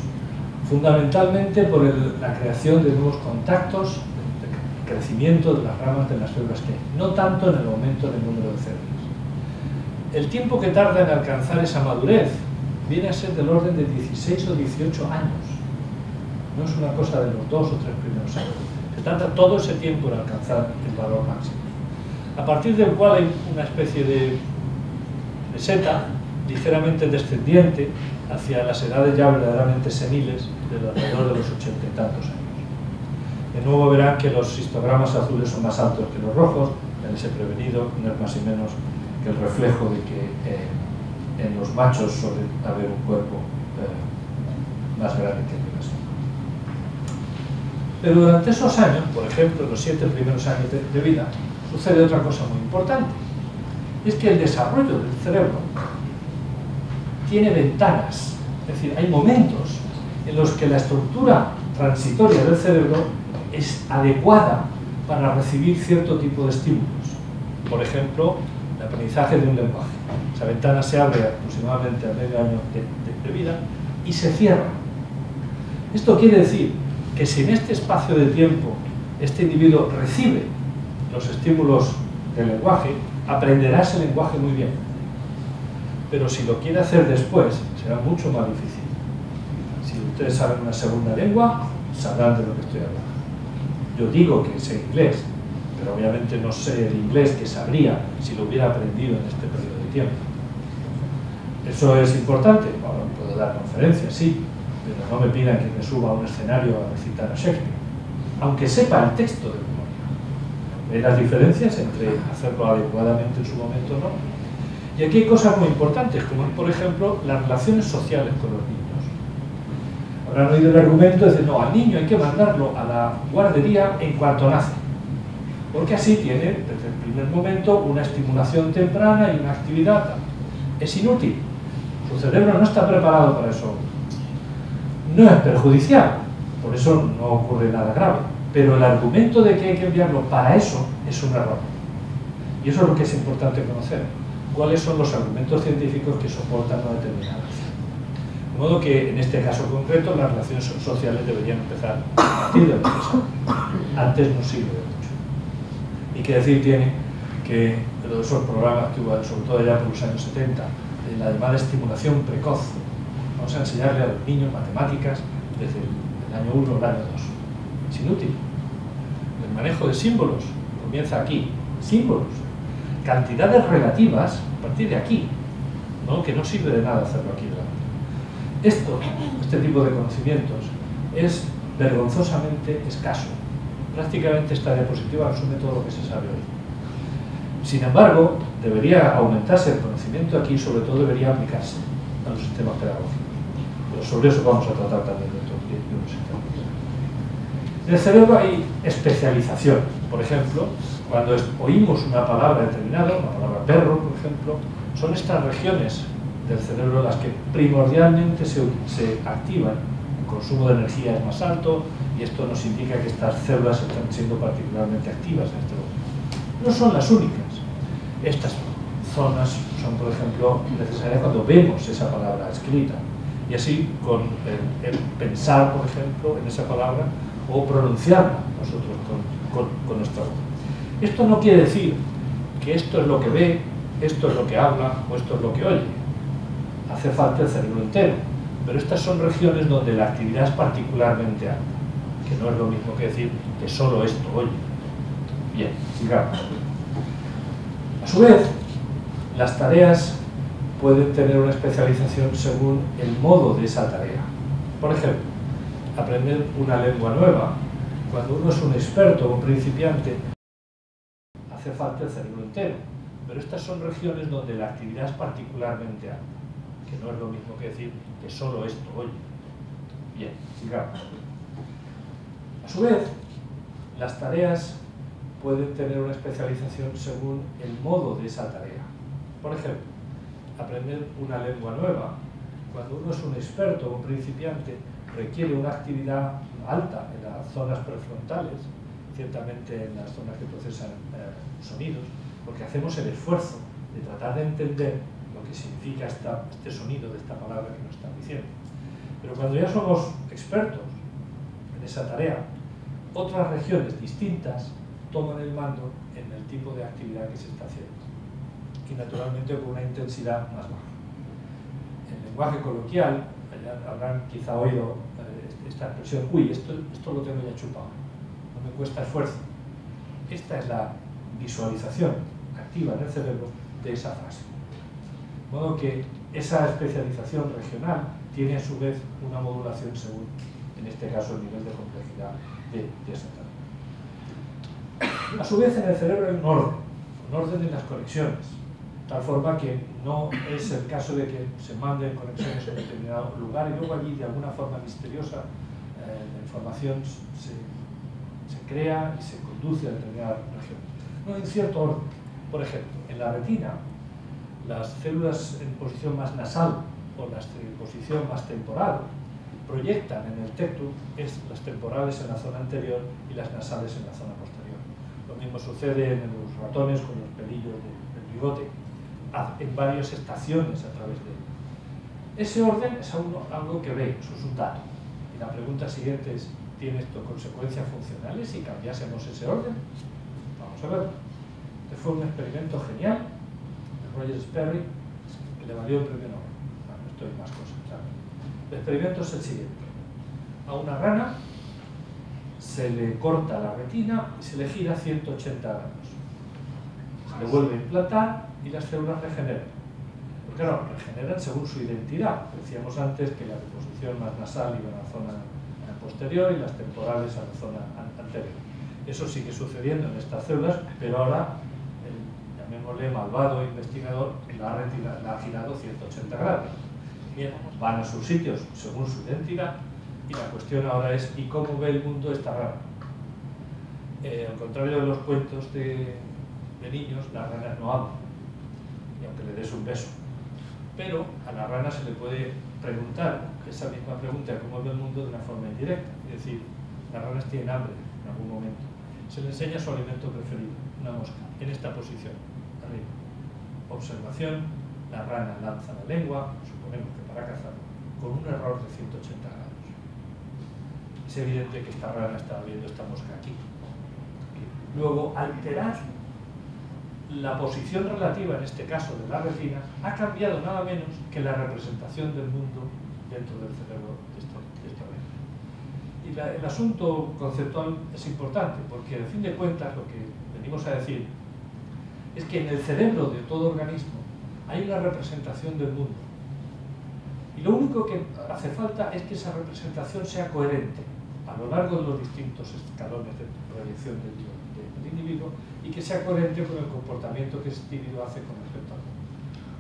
fundamentalmente por la creación de nuevos contactos, el crecimiento de las ramas de las células que hay, no tanto en el aumento del número de células. El tiempo que tarda en alcanzar esa madurez viene a ser del orden de 16 o 18 años. No es una cosa de los 2 o 3 primeros años. Se tarda todo ese tiempo en alcanzar el valor máximo. A partir del cual hay una especie de meseta ligeramente descendiente hacia las edades ya verdaderamente seniles, de alrededor de los 80 y tantos años. De nuevo verán que los histogramas azules son más altos que los rojos, en ese prevenido no es más y menos que el reflejo de que en los machos suele haber un cuerpo más grande que el de las hembras. Pero durante esos años, por ejemplo, los 7 primeros años de vida, sucede otra cosa muy importante. Es que el desarrollo del cerebro tiene ventanas, es decir, hay momentos en los que la estructura transitoria del cerebro es adecuada para recibir cierto tipo de estímulos. Por ejemplo, el aprendizaje de un lenguaje. Esa ventana se abre aproximadamente a medio año de vida y se cierra. Esto quiere decir que si en este espacio de tiempo este individuo recibe los estímulos del lenguaje, aprenderá ese lenguaje muy bien. Pero si lo quiere hacer después, será mucho más difícil. Si ustedes saben una segunda lengua, sabrán de lo que estoy hablando. Yo digo que sé inglés, pero obviamente no sé el inglés que sabría si lo hubiera aprendido en este periodo de tiempo. ¿Eso es importante? Bueno, puedo dar conferencias, sí, pero no me pidan que me suba a un escenario a recitar a Shakespeare, aunque sepa el texto de memoria. ¿Veis las diferencias entre hacerlo adecuadamente en su momento o no? Y aquí hay cosas muy importantes, como por ejemplo las relaciones sociales con los niños. Habrán oído el argumento de decir, no, al niño hay que mandarlo a la guardería en cuanto nace, porque así tiene desde el primer momento una estimulación temprana y una actividad. Es inútil, su cerebro no está preparado para eso. No es perjudicial, por eso no ocurre nada grave, pero el argumento de que hay que enviarlo para eso es un error. Y eso es lo que es importante conocer. ¿Cuáles son los argumentos científicos que soportan una determinada acción? De modo que, en este caso concreto, las relaciones sociales deberían empezar a partir de los 3 años. Antes no sirve de mucho. Y qué decir tiene que de esos programas que hubo, sobre todo ya por los años 70, de la llamada estimulación precoz. Vamos a enseñarle a los niños matemáticas desde el año 1 al año 2. Es inútil. el manejo de símbolos comienza aquí. Símbolos, cantidades relativas a partir de aquí, ¿no? Que no sirve de nada hacerlo aquí delante. Este tipo de conocimientos es vergonzosamente escaso. Prácticamente esta diapositiva resume todo lo que se sabe hoy. Sin embargo, debería aumentarse el conocimiento aquí, sobre todo debería aplicarse a los sistemas pedagógicos. Pero sobre eso vamos a tratar también dentro de unos instantes. En el cerebro hay especialización. Por ejemplo, cuando oímos una palabra determinada, una palabra perro, por ejemplo, son estas regiones del cerebro las que primordialmente se activan. El consumo de energía es más alto y esto nos indica que estas células están siendo particularmente activas en este momento. No son las únicas. Estas zonas son, por ejemplo, necesarias cuando vemos esa palabra escrita. Y así con el pensar, por ejemplo, en esa palabra o pronunciarla nosotros con nuestra voz. Esto no quiere decir que esto es lo que ve, esto es lo que habla o esto es lo que oye. Hace falta el cerebro entero. Pero estas son regiones donde la actividad es particularmente alta, que no es lo mismo que decir que solo esto oye. Bien, sigamos. A su vez, las tareas pueden tener una especialización según el modo de esa tarea. Por ejemplo, aprender una lengua nueva, cuando uno es un experto o un principiante, hace falta el cerebro entero. Pero estas son regiones donde la actividad es particularmente alta, que no es lo mismo que decir que solo esto oye. Bien, sigamos. A su vez, las tareas pueden tener una especialización según el modo de esa tarea. Por ejemplo, aprender una lengua nueva, cuando uno es un experto o un principiante, requiere una actividad alta en las zonas prefrontales, ciertamente en las zonas que procesan sonidos, porque hacemos el esfuerzo de tratar de entender lo que significa este sonido de esta palabra que nos están diciendo. Pero cuando ya somos expertos en esa tarea, otras regiones distintas toman el mando en el tipo de actividad que se está haciendo y naturalmente con una intensidad más baja. En lenguaje coloquial habrán quizá oído esta expresión: uy, esto lo tengo ya chupado, no me cuesta esfuerzo. Esta es la visualización activa en el cerebro de esa frase. De modo que esa especialización regional tiene a su vez una modulación según, en este caso, el nivel de complejidad de esa tarea. A su vez, en el cerebro hay un orden en las conexiones, de tal forma que no es el caso de que se manden conexiones en determinado lugar y luego allí, de alguna forma misteriosa, la información se crea y se conduce a determinada región. No, en cierto orden. Por ejemplo, en la retina, las células en posición más nasal o las en posición más temporal proyectan en el tectum las temporales en la zona anterior y las nasales en la zona posterior. Lo mismo sucede en los ratones con los pelillos del bigote, en varias estaciones a través de él. Ese orden es algo que ve, eso es un dato. Y la pregunta siguiente es: ¿tiene esto consecuencias funcionales si cambiásemos ese orden? Vamos a verlo. Este fue un experimento genial de Roger Sperry que le valió el premio Nobel. No, esto hay más cosas, ¿sabes? El experimento es el siguiente. A una rana se le corta la retina y se le gira 180 grados. Se le vuelve a implantar y las células regeneran. Porque no, regeneran según su identidad. Decíamos antes que la deposición más nasal iba a la zona posterior y las temporales a la zona anterior. Eso sigue sucediendo en estas células, pero ahora, llamémosle malvado investigador, la ha girado 180 grados. Bien, van a sus sitios según su identidad. Y la cuestión ahora es: ¿y cómo ve el mundo esta rana? Al contrario de los cuentos de niños, las ranas no hablan, y aunque le des un beso. Pero a la rana se le puede preguntar esa misma pregunta, ¿cómo ve el mundo?, de una forma indirecta. Es decir, las ranas tienen hambre en algún momento. Se le enseña su alimento preferido, una mosca, en esta posición, arriba. Observación: la rana lanza la lengua, suponemos que para cazar, con un error de 180 grados. Es evidente que esta rana estaba viendo esta mosca aquí. Luego, alterar la posición relativa, en este caso de la retina, ha cambiado nada menos que la representación del mundo dentro del cerebro de esta rana. Y Y el asunto conceptual es importante, porque al fin de cuentas lo que venimos a decir es que en el cerebro de todo organismo hay una representación del mundo. Y lo único que hace falta es que esa representación sea coherente a lo largo de los distintos escalones de proyección del individuo y que sea coherente con el comportamiento que ese individuo hace con respecto al mundo.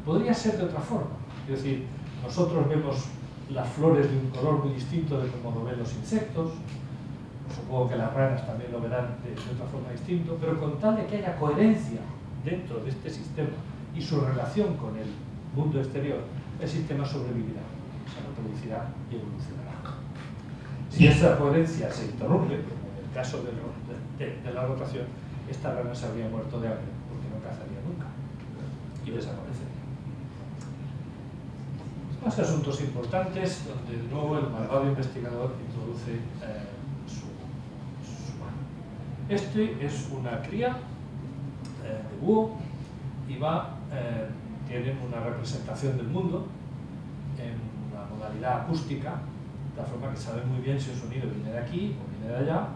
Podría ser de otra forma, es decir, nosotros vemos las flores de un color muy distinto de como lo ven los insectos, supongo que las ranas también lo verán de otra forma distinta, pero con tal de que haya coherencia dentro de este sistema y su relación con el mundo exterior, el sistema sobrevivirá, se reproducirá y evolucionará. Si esa coherencia se interrumpe, como en el caso de la rotación, esta rana se habría muerto de hambre porque no cazaría nunca y desaparecería. Más asuntos importantes donde de nuevo el malvado investigador introduce su mano. Este es una cría de búho y tienen una representación del mundo en una modalidad acústica, de forma que saben muy bien si un sonido viene de aquí o viene de allá,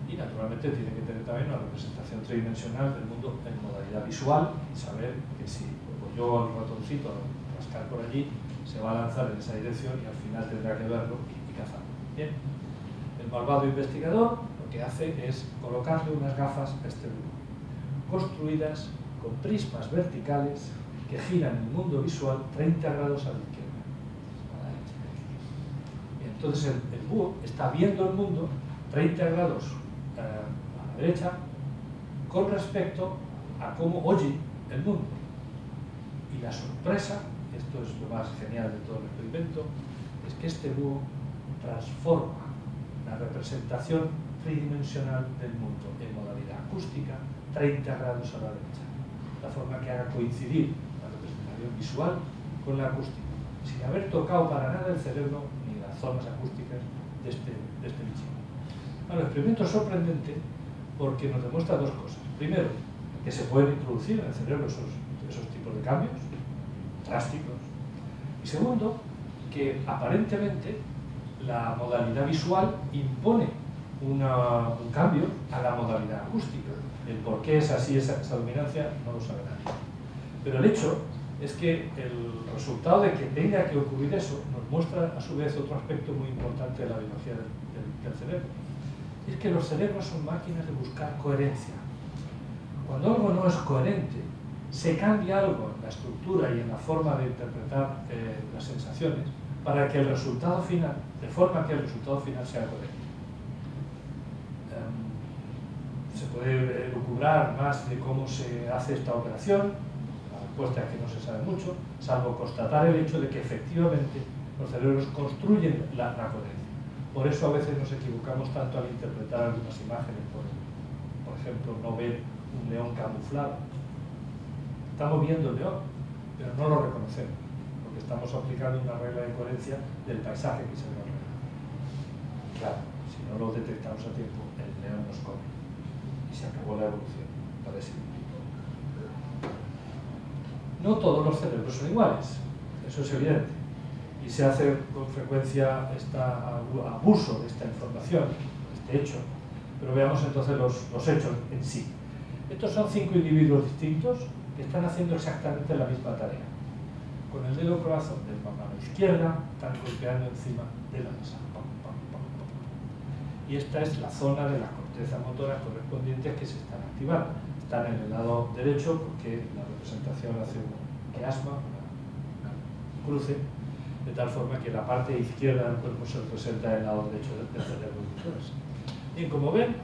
y naturalmente tiene que tener también una representación tridimensional del mundo en modalidad visual y saber que si yo al ratoncito a rascar por allí se va a lanzar en esa dirección y al final tendrá que verlo y cazarlo. Bien. El malvado investigador lo que hace es colocarle unas gafas a este búho, construidas con prismas verticales que giran el mundo visual 30 grados a la izquierda. Y entonces el búho está viendo el mundo 30 grados a la derecha con respecto a cómo oye el mundo. Y la sorpresa, esto es lo más genial de todo el experimento, es que este búho transforma la representación tridimensional del mundo en modalidad acústica 30 grados a la derecha, de forma que haga coincidir la representación visual con la acústica, sin haber tocado para nada el cerebro ni las zonas acústicas de este bichito. Bueno, el experimento es sorprendente porque nos demuestra dos cosas. Primero, que se pueden introducir en el cerebro esos tipos de cambios drásticos. Y segundo, que aparentemente la modalidad visual impone un cambio a la modalidad acústica. El por qué es así esa dominancia no lo sabe nadie. Pero el hecho es que el resultado de que tenga que ocurrir eso nos muestra a su vez otro aspecto muy importante de la biología del cerebro. Y es que los cerebros son máquinas de buscar coherencia. Cuando algo no es coherente, se cambia algo en la estructura y en la forma de interpretar las sensaciones para que el resultado final, de forma que el resultado final sea coherente. Se puede elucubrar más de cómo se hace esta operación. La respuesta es que no se sabe mucho, salvo constatar el hecho de que efectivamente los cerebros construyen la coherencia. Por eso a veces nos equivocamos tanto al interpretar algunas imágenes, por ejemplo, no ver un león camuflado. Estamos viendo el león, pero no lo reconocemos, porque estamos aplicando una regla de coherencia del paisaje que se nos rodea. Claro, si no lo detectamos a tiempo, el león nos come y se acabó la evolución para ese tipo. No todos los cerebros son iguales, eso es evidente, y se hace con frecuencia abuso de esta información, de este hecho, pero veamos entonces los hechos en sí. Estos son 5 individuos distintos que están haciendo exactamente la misma tarea. Con el dedo corazón de la mano izquierda están golpeando encima de la mesa. Pam, pam, pam, pam. Y esta es la zona de la corteza motora correspondiente que se están activando. Están en el lado derecho porque la representación hace un quiasma, una cruce, de tal forma que la parte izquierda del cuerpo se representa en el lado derecho del cerebro. Y como ven,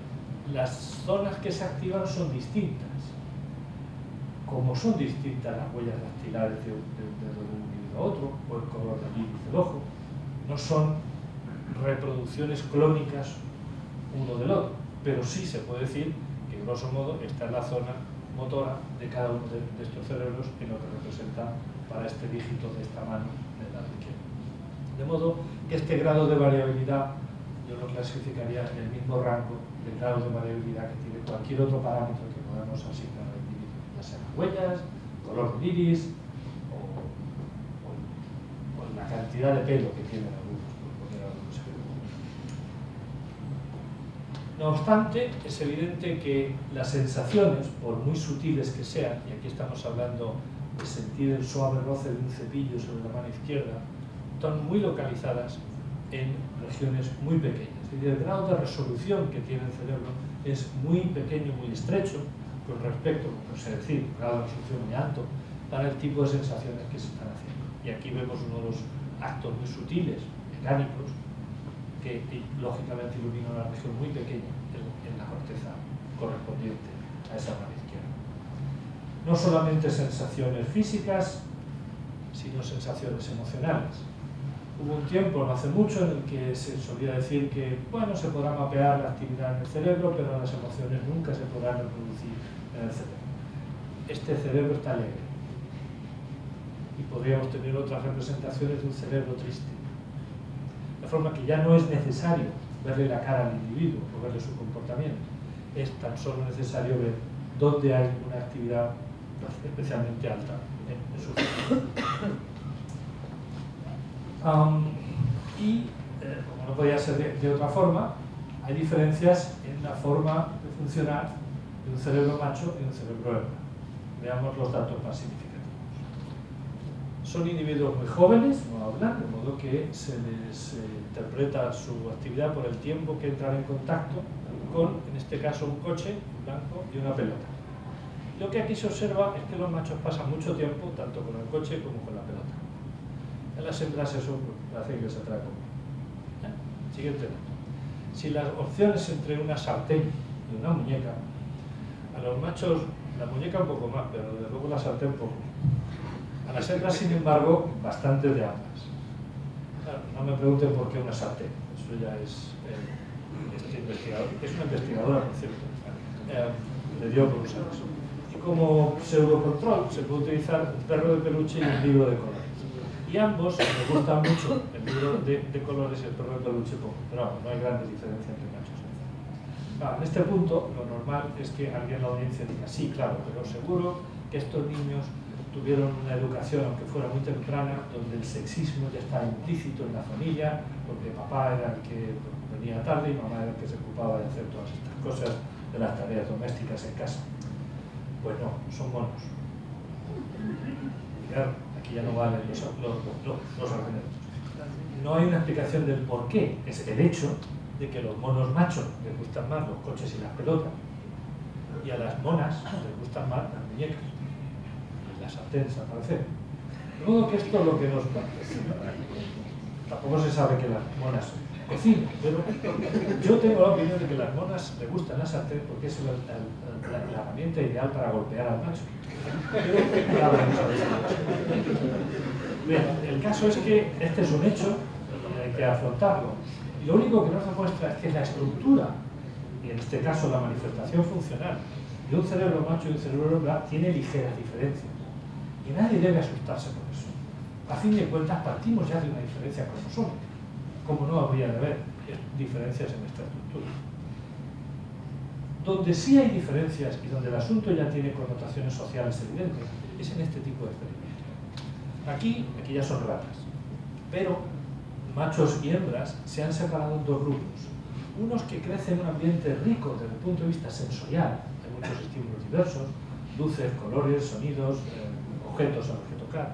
las zonas que se activan son distintas. Como son distintas las huellas dactilares de un individuo a otro, o el color del iris del ojo, no son reproducciones clónicas uno del otro, pero sí se puede decir que, grosso modo, esta es la zona motora de cada uno de estos cerebros en lo que representa para este dígito de esta mano del lado izquierdo. De modo que este grado de variabilidad yo lo clasificaría en el mismo rango del grado de variabilidad que tiene cualquier otro parámetro que podamos asignar al individuo, ya sean huellas, color del iris o la cantidad de pelo que tienen algunos, por poner algunos ejemplos. No obstante, es evidente que las sensaciones, por muy sutiles que sean, y aquí estamos hablando de sentir el suave roce de un cepillo sobre la mano izquierda, están muy localizadas en regiones muy pequeñas. Es decir, el grado de resolución que tiene el cerebro es muy pequeño, muy estrecho, con respecto, no sé decir, un grado de resolución muy alto, para el tipo de sensaciones que se están haciendo. Y aquí vemos uno de los actos muy sutiles, mecánicos, que lógicamente ilumina una región muy pequeña en la corteza correspondiente a esa mano izquierda. No solamente sensaciones físicas, sino sensaciones emocionales. Hubo un tiempo, no hace mucho, en el que se solía decir que, bueno, se podrá mapear la actividad en el cerebro, pero las emociones nunca se podrán reproducir en el cerebro. Este cerebro está alegre. Y podríamos tener otras representaciones de un cerebro triste. De forma que ya no es necesario verle la cara al individuo o verle su comportamiento. Es tan solo necesario ver dónde hay una actividad especialmente alta en su cerebro. Como no podía ser de otra forma, hay diferencias en la forma de funcionar de un cerebro macho y un cerebro hembra. Veamos los datos más significativos. Son individuos muy jóvenes, no hablan, de modo que se les interpreta su actividad por el tiempo que entran en contacto con, en este caso, un coche blanco y una pelota. Lo que aquí se observa es que los machos pasan mucho tiempo tanto con el coche como con la pelota. En las hembras eso parece que les atrae poco. Siguiente dato. Si las opciones entre una sartén y una muñeca, a los machos la muñeca un poco más, pero desde luego la sartén poco. A las hembras, sin embargo, bastante de ambas. Claro, no me pregunten por qué una sartén, eso ya es este investigador, es una investigadora, por cierto, le dio por usar eso. Y como pseudocontrol se puede utilizar un perro de peluche y un libro de colores. Y ambos me gustan mucho, el libro de colores y el perro de peluche poco, pero vamos, no hay grandes diferencias entre machos y hembras. En este punto, lo normal es que alguien en la audiencia diga, sí, claro, pero seguro que estos niños tuvieron una educación, aunque fuera muy temprana, donde el sexismo ya está implícito en la familia, porque papá era el que venía tarde y mamá era el que se ocupaba de hacer todas estas cosas de las tareas domésticas en casa. Pues no, son monos. Y claro, aquí ya no valen los argumentos. No hay una explicación del por qué. Es el hecho de que los monos machos les gustan más los coches y las pelotas, y a las monas les gustan más las muñecas. Las sartenes, al parecer. De modo que esto es lo que nos parece. Tampoco se sabe que las monas cocinan, pero yo tengo la opinión de que las monas les gustan la sartén porque es la herramienta ideal para golpear al macho. Pero ya veremos a ver. Bien, el caso es que este es un hecho y hay que afrontarlo. Y lo único que nos demuestra es que la estructura, y en este caso la manifestación funcional, de un cerebro macho y un cerebro hembra tiene ligeras diferencias. Y nadie debe asustarse por eso. A fin de cuentas, partimos ya de una diferencia cromosómica, como no habría de haber diferencias en esta estructura. Donde sí hay diferencias y donde el asunto ya tiene connotaciones sociales evidentes es en este tipo de experimentos. Aquí ya son ratas, pero machos y hembras se han separado en dos grupos. Unos que crecen en un ambiente rico desde el punto de vista sensorial, hay muchos estímulos diversos, luces, colores, sonidos, objetos a los que tocar,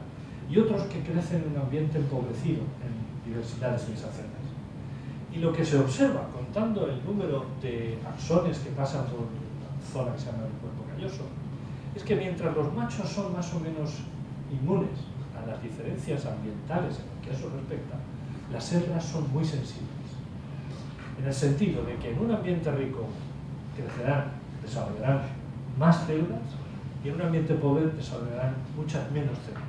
y otros que crecen en un ambiente empobrecido en diversidad de sensaciones. Y lo que se observa, contando el número de axones que pasan por la zona que se llama el cuerpo calloso, es que mientras los machos son más o menos inmunes a las diferencias ambientales en lo que a eso respecta, las hembras son muy sensibles. En el sentido de que en un ambiente rico crecerán, desarrollarán más células, y en un ambiente pobre desarrollarán muchas menos células,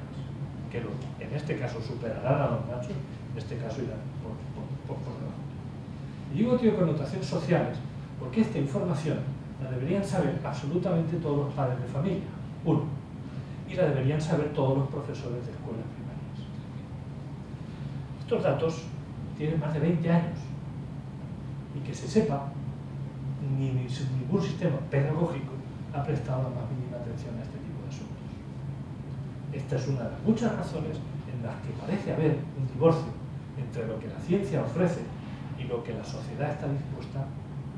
que en este caso superarán a los machos, en este caso irán por debajo. Y digo que tiene connotaciones sociales, porque esta información la deberían saber absolutamente todos los padres de familia, uno, y la deberían saber todos los profesores de escuelas primarias. Estos datos tienen más de 20 años, y que se sepa, ningún sistema pedagógico ha prestado la más mínima atención a este tipo de asuntos. Esta es una de las muchas razones en las que parece haber un divorcio entre lo que la ciencia ofrece y lo que la sociedad está dispuesta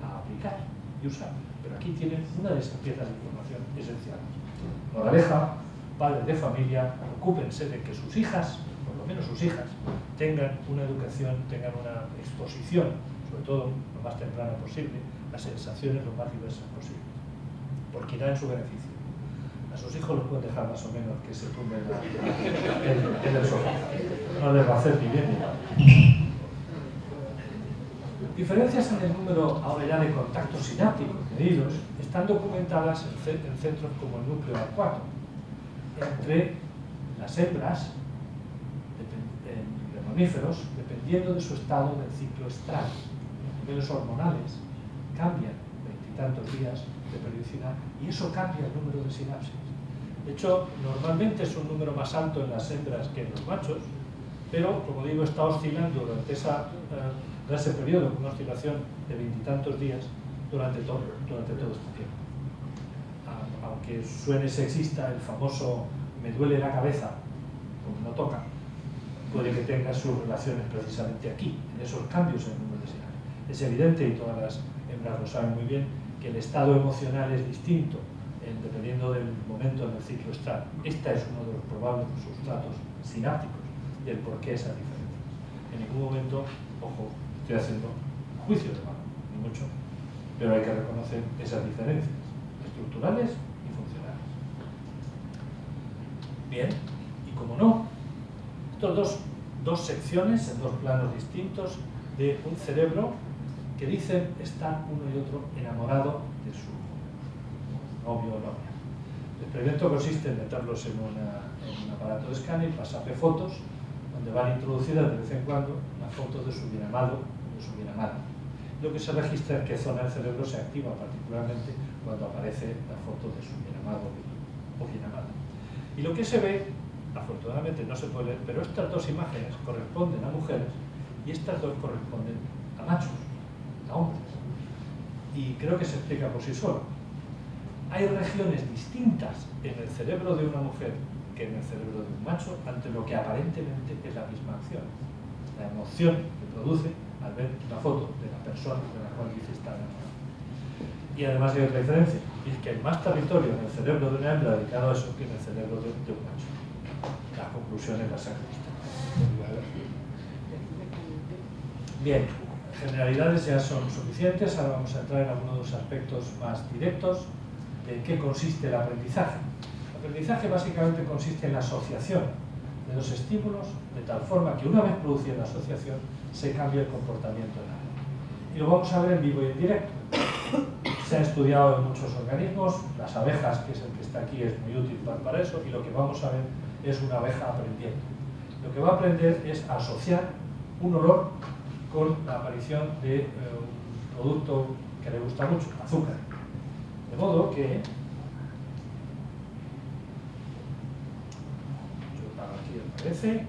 a aplicar. comunicar y usar. Pero aquí tienen una de esas piezas de información esenciales. Moraleja, padres de familia, ocúpense de que sus hijas, por lo menos sus hijas, tengan una educación, tengan una exposición, sobre todo lo más temprana posible, a sensaciones lo más diversas posible, porque irá en su beneficio. A sus hijos los pueden dejar más o menos que se tumben en el sofá. No les va a hacer ni bien ni mal. Diferencias en el número ahora ya de contactos sinápticos medidos están documentadas en centros como el núcleo A4, entre las hembras de mamíferos, dependiendo de su estado del ciclo estral. Los niveles hormonales cambian veintitantos días de periodicidad y eso cambia el número de sinapsis. De hecho, normalmente es un número más alto en las hembras que en los machos, pero, como digo, está oscilando durante ese periodo, con una oscilación de veintitantos días durante todo este tiempo. Aunque suene sexista, el famoso "me duele la cabeza", como no toca, puede que tenga sus relaciones precisamente aquí, en esos cambios en el número de sinapsis. Es evidente, y todas las hembras lo saben muy bien, que el estado emocional es distinto dependiendo del momento en el ciclo estral. Este es uno de los probables sustratos sinápticos del por qué esa diferencia. En ningún momento, ojo, estoy haciendo juicio de valor, ni mucho, pero hay que reconocer esas diferencias estructurales y funcionales. Bien, y como no, estos dos secciones en dos planos distintos de un cerebro que dicen estar uno y otro enamorado de su novio o novia. El experimento consiste en meterlos en un aparato de escáner, pasarle fotos, donde van introducidas de vez en cuando las fotos de su bien amado o de su bien amada. Lo que se registra es qué zona del cerebro se activa particularmente cuando aparece la foto de su bien amado o bien amada. Y lo que se ve, afortunadamente no se puede ver, pero estas dos imágenes corresponden a mujeres y estas dos corresponden a machos, a hombres. Y creo que se explica por sí solo. Hay regiones distintas en el cerebro de una mujer que en el cerebro de un macho ante lo que aparentemente es la misma acción. La emoción que produce al ver una foto de la persona de la cual dice estar enamorado. Y además hay otra diferencia, y es que hay más territorio en el cerebro de una hembra dedicado a eso que en el cerebro de un macho. Las conclusiones las sacan ustedes. Bien, generalidades ya son suficientes, ahora vamos a entrar en algunos de los aspectos más directos de qué consiste el aprendizaje. El aprendizaje básicamente consiste en la asociación de dos estímulos de tal forma que una vez producida la asociación se cambia el comportamiento de la mente. Y lo vamos a ver en vivo y en directo. Se ha estudiado en muchos organismos, las abejas, que es el que está aquí, es muy útil para eso, y lo que vamos a ver es una abeja aprendiendo. Lo que va a aprender es asociar un olor con la aparición de un producto que le gusta mucho, azúcar. De modo que aquí aparece,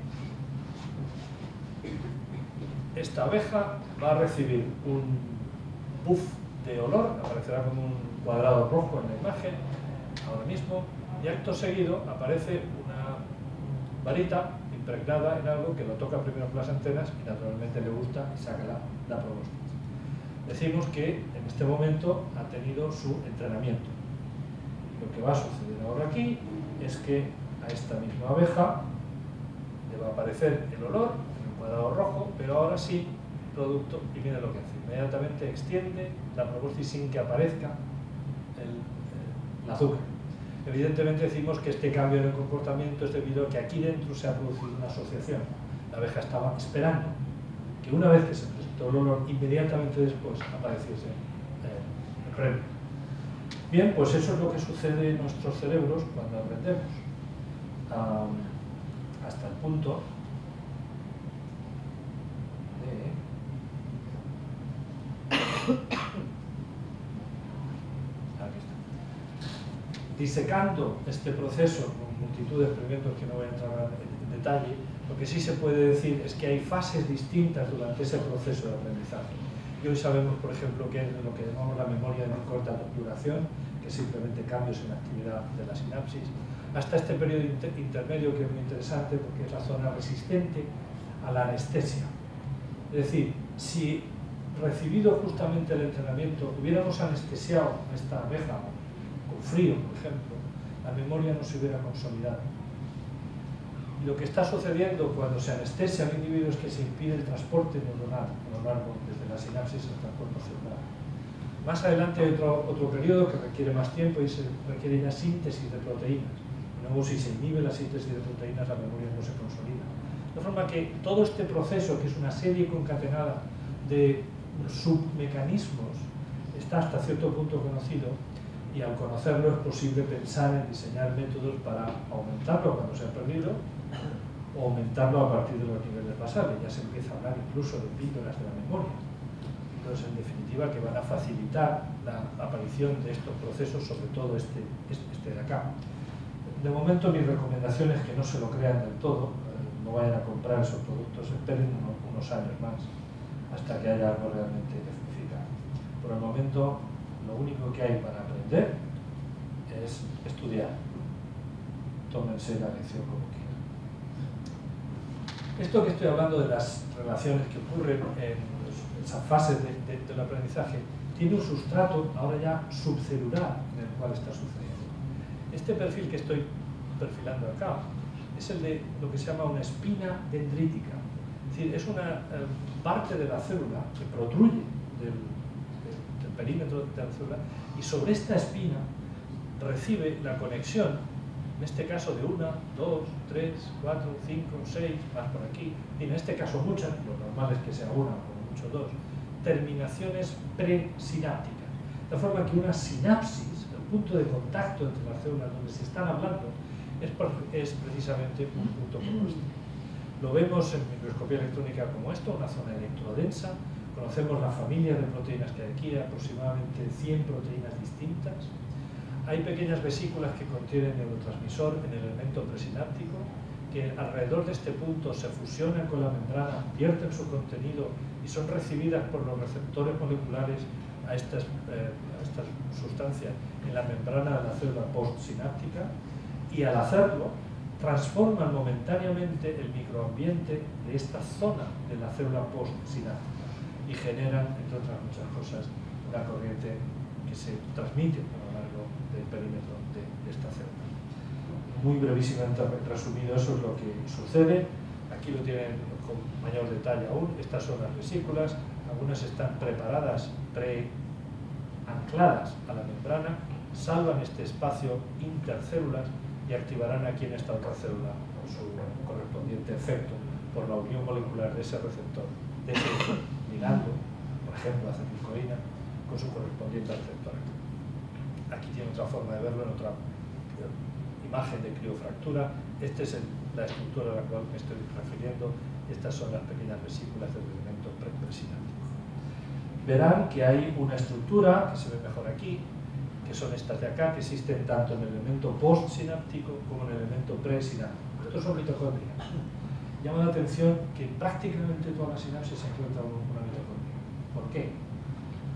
esta abeja va a recibir un puff de olor, aparecerá como un cuadrado rojo en la imagen ahora mismo, y acto seguido aparece una varita impregnada en algo que lo toca primero con las antenas y naturalmente le gusta y saca la proboscis. Decimos que en este momento ha tenido su entrenamiento. Lo que va a suceder ahora aquí es que a esta misma abeja le va a aparecer el olor en el cuadrado rojo, pero ahora sí producto, y mira lo que hace, inmediatamente extiende la proboscis sin que aparezca el azúcar. Evidentemente decimos que este cambio en el comportamiento es debido a que aquí dentro se ha producido una asociación. La abeja estaba esperando que una vez que se presentó el olor, inmediatamente después apareciese el premio. Bien, pues eso es lo que sucede en nuestros cerebros cuando aprendemos. Hasta el punto disecando este proceso con multitud de experimentos que no voy a entrar en detalle, lo que sí se puede decir es que hay fases distintas durante ese proceso de aprendizaje. Y hoy sabemos, por ejemplo, que es lo que llamamos la memoria de corta duración, que es simplemente cambios en la actividad de la sinapsis, hasta este periodo intermedio que es muy interesante porque es la zona resistente a la anestesia. Es decir, si recibido justamente el entrenamiento, hubiéramos anestesiado a esta abeja con frío, por ejemplo, la memoria no se hubiera consolidado. Y lo que está sucediendo cuando se anestesia al individuo es que se impide el transporte neuronal a lo largo, desde la sinapsis hasta el cuerpo celular. Más adelante hay otro periodo que requiere más tiempo y se requiere una síntesis de proteínas. Luego, si se inhibe la síntesis de proteínas, la memoria no se consolida. De forma que todo este proceso, que es una serie concatenada de submecanismos, está hasta cierto punto conocido, y al conocerlo es posible pensar en diseñar métodos para aumentarlo cuando se ha perdido o aumentarlo a partir de los niveles basales. Ya se empieza a hablar incluso de píldoras de la memoria. Entonces, en definitiva, que van a facilitar la aparición de estos procesos, sobre todo este de acá. De momento, mi recomendación es que no se lo crean del todo, no vayan a comprar esos productos, esperen unos años más hasta que haya algo realmente eficaz. Por el momento, lo único que hay para aprender es estudiar. Tómense la lección como quieran. Esto que estoy hablando de las relaciones que ocurren en esa fase del aprendizaje tiene un sustrato ahora ya subcelular en el cual está sucediendo. Este perfil que estoy perfilando acá es el de lo que se llama una espina dendrítica. Es decir, es una parte de la célula que protruye del perímetro de la célula, y sobre esta espina recibe la conexión, en este caso de 1, 2, 3, 4, 5, 6, más por aquí, y en este caso muchas, lo normal es que sea una, como mucho dos, terminaciones presinápticas. De forma que una sinapsis, el punto de contacto entre las células donde se están hablando, es precisamente un punto como este. Lo vemos en microscopía electrónica como esto, una zona electrodensa. Conocemos la familia de proteínas que hay aquí, aproximadamente 100 proteínas distintas. Hay pequeñas vesículas que contienen neurotransmisor en el elemento presináptico, que alrededor de este punto se fusionan con la membrana, vierten su contenido y son recibidas por los receptores moleculares a estas sustancias en la membrana de la célula postsináptica, y al hacerlo transforman momentáneamente el microambiente de esta zona de la célula postsináptica y generan, entre otras muchas cosas, una corriente que se transmite a lo largo del perímetro de esta célula. Muy brevísimamente resumido, eso es lo que sucede. Aquí lo tienen con mayor detalle aún. Estas son las vesículas, algunas están preparadas, preancladas a la membrana, salvan este espacio intercélulas y activarán aquí en esta otra célula su correspondiente efecto por la unión molecular de ese receptor, de ese ligando, por ejemplo, acetilcoína, con su correspondiente receptor. Aquí tiene otra forma de verlo en otra imagen de criofractura. Esta es la estructura a la cual me estoy refiriendo. Estas son las pequeñas vesículas del elemento presináptico. Verán que hay una estructura, que se ve mejor aquí, que son estas de acá, que existen tanto en el elemento postsináptico como en el elemento presináptico. Estos son mitocondrias. Llama la atención que prácticamente toda la sinapsis se encuentra una mitocondria. ¿Por qué?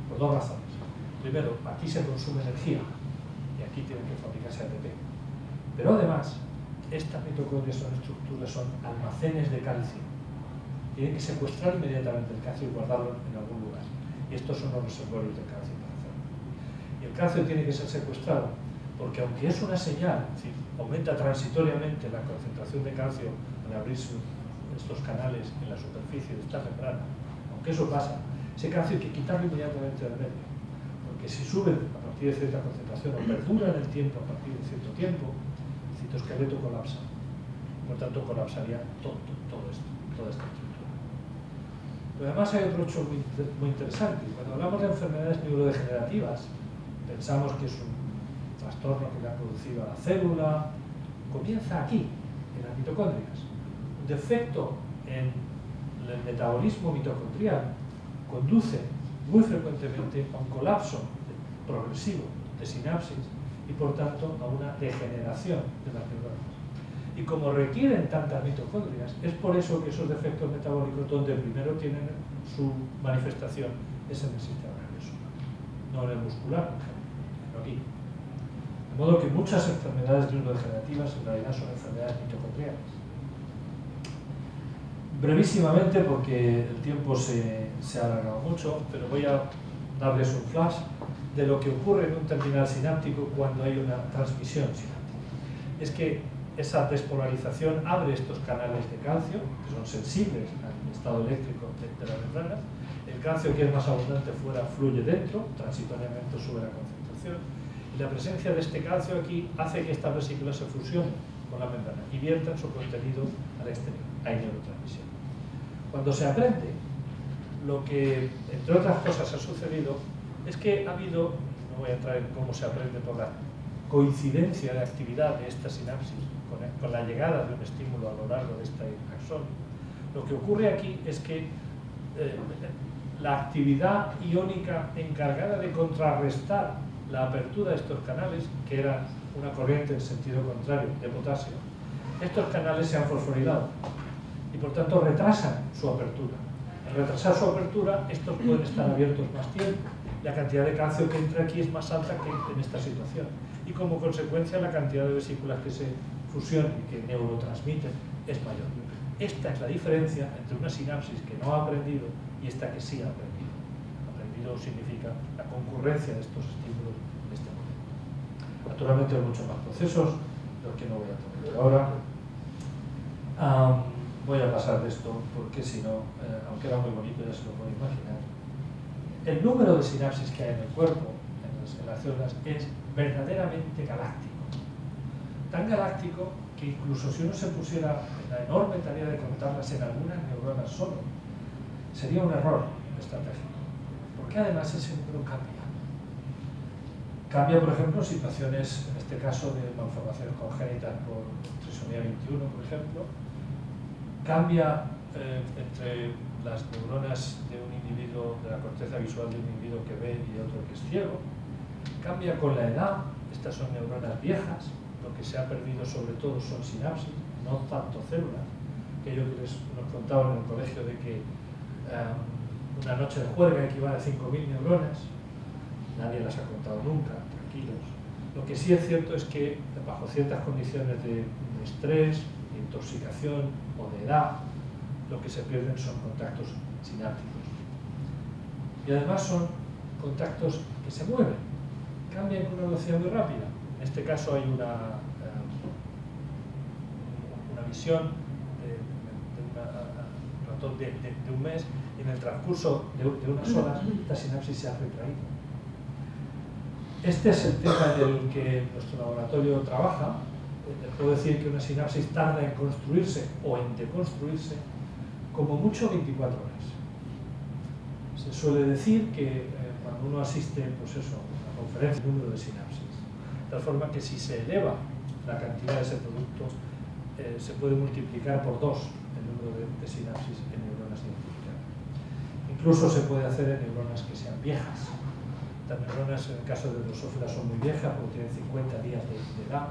Por dos razones. Primero, aquí se consume energía y aquí tienen que fabricarse ATP. Pero además, estas mitocondrias son estructuras, son almacenes de calcio. Tienen que secuestrar inmediatamente el calcio y guardarlo en algún lugar. Y estos son los reservorios de calcio para hacerlo. Y el calcio tiene que ser secuestrado porque, aunque es una señal, es decir, aumenta transitoriamente la concentración de calcio al abrir estos canales en la superficie de esta membrana, aunque eso pasa, ese calcio hay que quitarlo inmediatamente del medio. Porque si sube a partir de cierta concentración o perdura en el tiempo a partir de cierto tiempo, el citoesqueleto colapsa. Por tanto, colapsaría todo esto, toda esta estructura. Pero además hay otro hecho muy interesante. Cuando hablamos de enfermedades neurodegenerativas, pensamos que es un trastorno que le ha producido a la célula. Comienza aquí, en las mitocondrias. Un defecto en el metabolismo mitocondrial conduce muy frecuentemente a un colapso progresivo de sinapsis y, por tanto, a una degeneración de las neuronas. Y como requieren tantas mitocondrias, es por eso que esos defectos metabólicos, donde primero tienen su manifestación, es en el sistema nervioso, no en el muscular, por ejemplo, sino aquí. De modo que muchas enfermedades neurodegenerativas en realidad son enfermedades mitocondriales. Brevísimamente, porque el tiempo se ha alargado mucho, pero voy a darles un flash de lo que ocurre en un terminal sináptico cuando hay una transmisión sináptica. Es que esa despolarización abre estos canales de calcio, que son sensibles al estado eléctrico de la membrana. El calcio, que es más abundante fuera, fluye dentro, transitoriamente sube la concentración, y la presencia de este calcio aquí hace que estas vesículas se fusionen con la membrana y viertan su contenido al exterior. Hay neurotransmisión. Cuando se aprende, lo que, entre otras cosas, ha sucedido es que ha habido, no voy a entrar en cómo se aprende por la coincidencia de actividad de esta sinapsis con la llegada de un estímulo a lo largo de este axón. Lo que ocurre aquí es que la actividad iónica encargada de contrarrestar la apertura de estos canales, que era una corriente en sentido contrario de potasio, estos canales se han fosforilado y por tanto retrasan su apertura. Al retrasar su apertura, estos pueden estar abiertos más tiempo. La cantidad de calcio que entra aquí es más alta que en esta situación. Y como consecuencia, la cantidad de vesículas que se fusionan y que neurotransmiten es mayor. Esta es la diferencia entre una sinapsis que no ha aprendido y esta que sí ha aprendido. Aprendido significa la concurrencia de estos estímulos de este momento. Naturalmente hay muchos más procesos, los que no voy a tocar ahora. Voy a pasar de esto porque si no, aunque era muy bonito, ya se lo puedo imaginar. El número de sinapsis que hay en el cuerpo, en las células, es verdaderamente galáctico. Tan galáctico que incluso si uno se pusiera en la enorme tarea de contarlas en algunas neuronas solo, sería un error estratégico. Porque además ese número cambia. Cambia, por ejemplo, en situaciones, en este caso, de malformaciones congénitas por trisomía 21, por ejemplo. Cambia entre las neuronas de un individuo, de la corteza visual de un individuo que ve y de otro que es ciego. Cambia con la edad, estas son neuronas viejas, lo que se ha perdido sobre todo son sinapsis, no tanto células. Aquello que nos contaban en el colegio de que una noche de juerga equivale a 5.000 neuronas, nadie las ha contado nunca, tranquilos. Lo que sí es cierto es que bajo ciertas condiciones de estrés, de intoxicación o de edad, lo que se pierden son contactos sinápticos. Y además son contactos que se mueven, cambian con una velocidad muy rápida. En este caso hay una visión de un ratón de un mes, y en el transcurso de unas horas la sinapsis se ha retraído. Este es el tema en el que nuestro laboratorio trabaja. Les puedo decir que una sinapsis tarda en construirse o en deconstruirse como mucho 24 horas. Se suele decir que cuando uno asiste, pues eso, a una conferencia, el número de sinapsis, de tal forma que si se eleva la cantidad de ese producto, se puede multiplicar por 2 el número de sinapsis en neuronas identificadas. Incluso se puede hacer en neuronas que sean viejas. Las neuronas, en el caso de Drosophila, son muy viejas porque tienen 50 días de edad.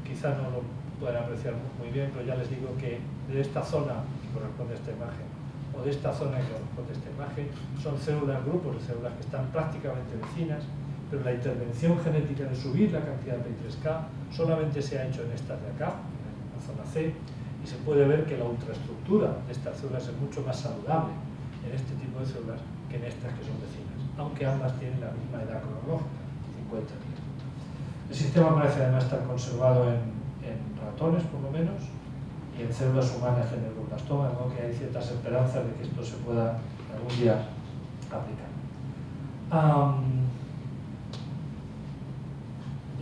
Quizá no lo puedan apreciar muy bien, pero ya les digo que de esta zona que corresponde a esta imagen o de esta zona que corresponde a esta imagen son células, grupos de células que están prácticamente vecinas, pero la intervención genética de subir la cantidad de PI3K solamente se ha hecho en estas de acá, en la zona C, y se puede ver que la ultraestructura de estas células es mucho más saludable en este tipo de células que en estas que son vecinas, aunque ambas tienen la misma edad cronológica, 50 días. El sistema parece además estar conservado en ratones, por lo menos, y en células humanas de neuroblastoma, ¿no? Que hay ciertas esperanzas de que esto se pueda algún día aplicar.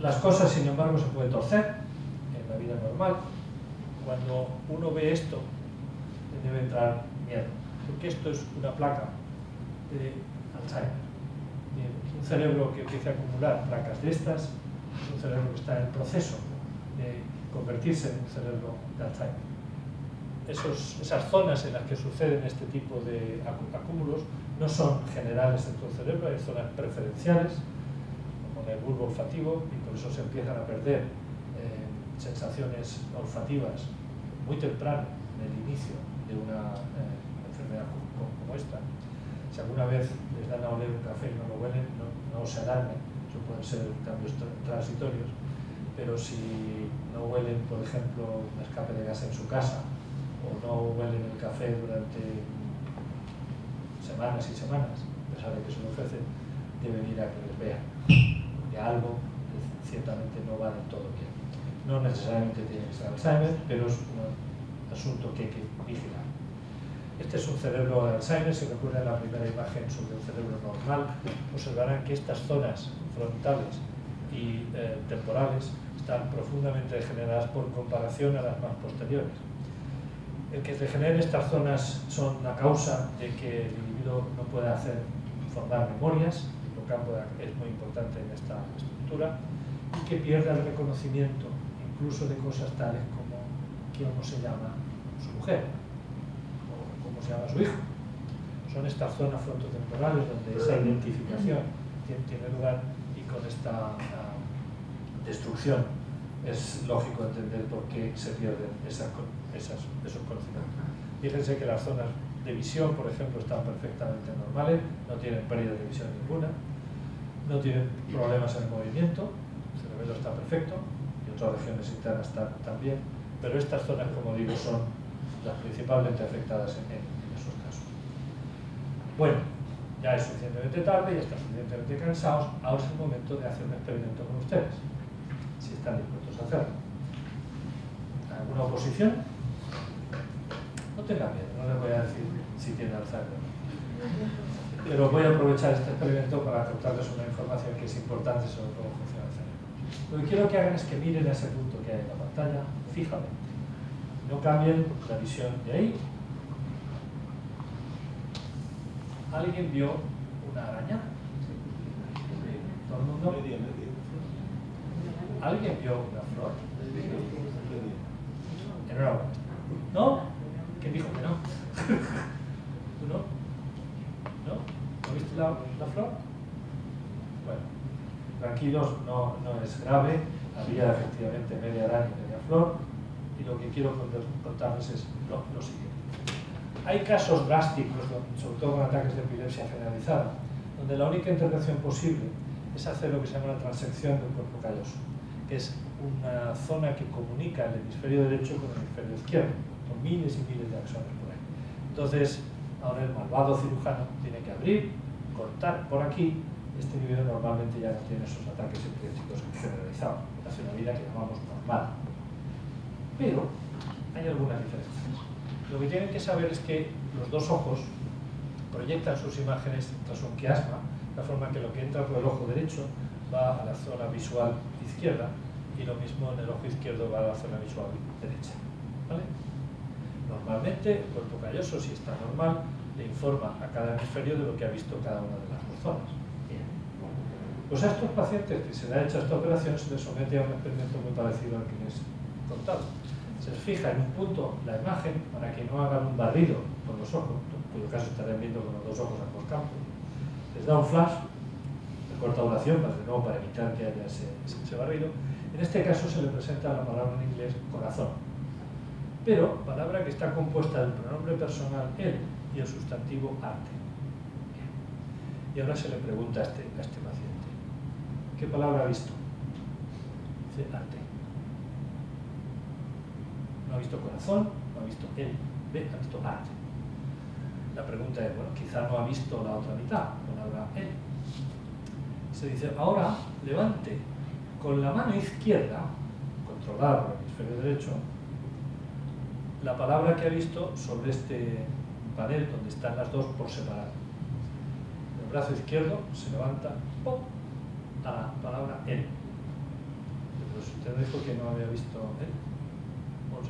Las cosas, sin embargo, se pueden torcer en la vida normal. Cuando uno ve esto, le debe entrar miedo, porque esto es una placa de Alzheimer. Un cerebro que empieza a acumular placas de estas es un cerebro que está en el proceso de convertirse en un cerebro de Alzheimer. Esas zonas en las que suceden este tipo de acúmulos no son generales en todo el cerebro, hay zonas preferenciales, como en el bulbo olfativo, y por eso se empiezan a perder sensaciones olfativas muy temprano en el inicio de una enfermedad como esta. Si alguna vez les dan a oler un café y no lo huelen, no se alarmen, eso pueden ser cambios transitorios, pero si no huelen, por ejemplo, un escape de gas en su casa, o o no huelen el café durante semanas y semanas, a pesar de que se lo ofrecen, deben ir a que les vean, porque algo ciertamente no va del todo bien. No necesariamente tiene que ser Alzheimer, pero es un asunto que hay que vigilar. Este es un cerebro de Alzheimer. Si recuerdan la primera imagen sobre un cerebro normal, observarán que estas zonas frontales y temporales están profundamente degeneradas por comparación a las más posteriores. El que degenere estas zonas son la causa de que el individuo no pueda formar memorias, el hipocampo es muy importante en esta estructura, y que pierda el reconocimiento, incluso de cosas tales como cómo se llama su mujer, o cómo se llama su hijo. Son estas zonas frontotemporales donde esa identificación tiene lugar, y con esta destrucción es lógico entender por qué se pierden esos conocimientos. Fíjense que las zonas de visión, por ejemplo, están perfectamente normales, no tienen pérdida de visión ninguna, no tienen problemas en el movimiento, el cerebelo está perfecto y otras regiones internas también, pero estas zonas, como digo, son las principalmente afectadas en esos casos. Bueno, ya es suficientemente tarde, ya están suficientemente cansados, ahora es el momento de hacer un experimento con ustedes, si están dispuestos a hacerlo. ¿Alguna oposición? No tengan miedo, no les voy a decir si tienen Alzheimer o no. Pero voy a aprovechar este experimento para contarles una información que es importante sobre cómo funciona el cerebro. Lo que quiero que hagan es que miren ese punto que hay en la pantalla fijamente. No cambien la visión de ahí. ¿Alguien vio una araña? ¿Todo el mundo? ¿Alguien vio una flor? Enhorabuena. ¿No? ¿Quién dijo que no? ¿Tú no? ¿No? ¿No viste la flor? Bueno, tranquilos, no es grave. Había efectivamente media araña y media flor. Y lo que quiero contarles es lo siguiente. Hay casos drásticos, sobre todo con ataques de epilepsia generalizada, donde la única intervención posible es hacer lo que se llama la transección del cuerpo calloso, que es una zona que comunica el hemisferio derecho con el hemisferio izquierdo, con miles y miles de axones por ahí. Entonces, ahora el malvado cirujano tiene que abrir, cortar por aquí. Este individuo normalmente ya no tiene esos ataques epilépticos generalizados, hace una vida que llamamos normal. Pero hay algunas diferencias. Lo que tienen que saber es que los dos ojos proyectan sus imágenes tras un quiasma, de forma que lo que entra por el ojo derecho va a la zona visual izquierda y lo mismo en el ojo izquierdo va a la zona visual derecha. ¿Vale? Normalmente el cuerpo calloso, si está normal, le informa a cada hemisferio de lo que ha visto cada una de las dos zonas. Bien. Pues a estos pacientes que se les ha hecho esta operación se les somete a un experimento muy parecido al que les he contado. Se les fija en un punto la imagen para que no hagan un barrido con los ojos, en cuyo caso estarán viendo con los dos ojos a ambos campos. Les da un flash de corta duración para evitar que haya ese barrido. En este caso se le presenta la palabra en inglés corazón, pero palabra que está compuesta del pronombre personal él y el sustantivo arte. Y ahora se le pregunta a este paciente, ¿qué palabra ha visto? Dice arte. No ha visto corazón, no ha visto él, ha visto arte. La pregunta es, bueno, quizá no ha visto la otra mitad, la palabra él. Se dice, ahora levante con la mano izquierda, controlada por el hemisferio derecho, la palabra que ha visto sobre este panel donde están las dos por separado. El brazo izquierdo se levanta ¡pum!, a la palabra él. Pero si usted dijo que no había visto él, pues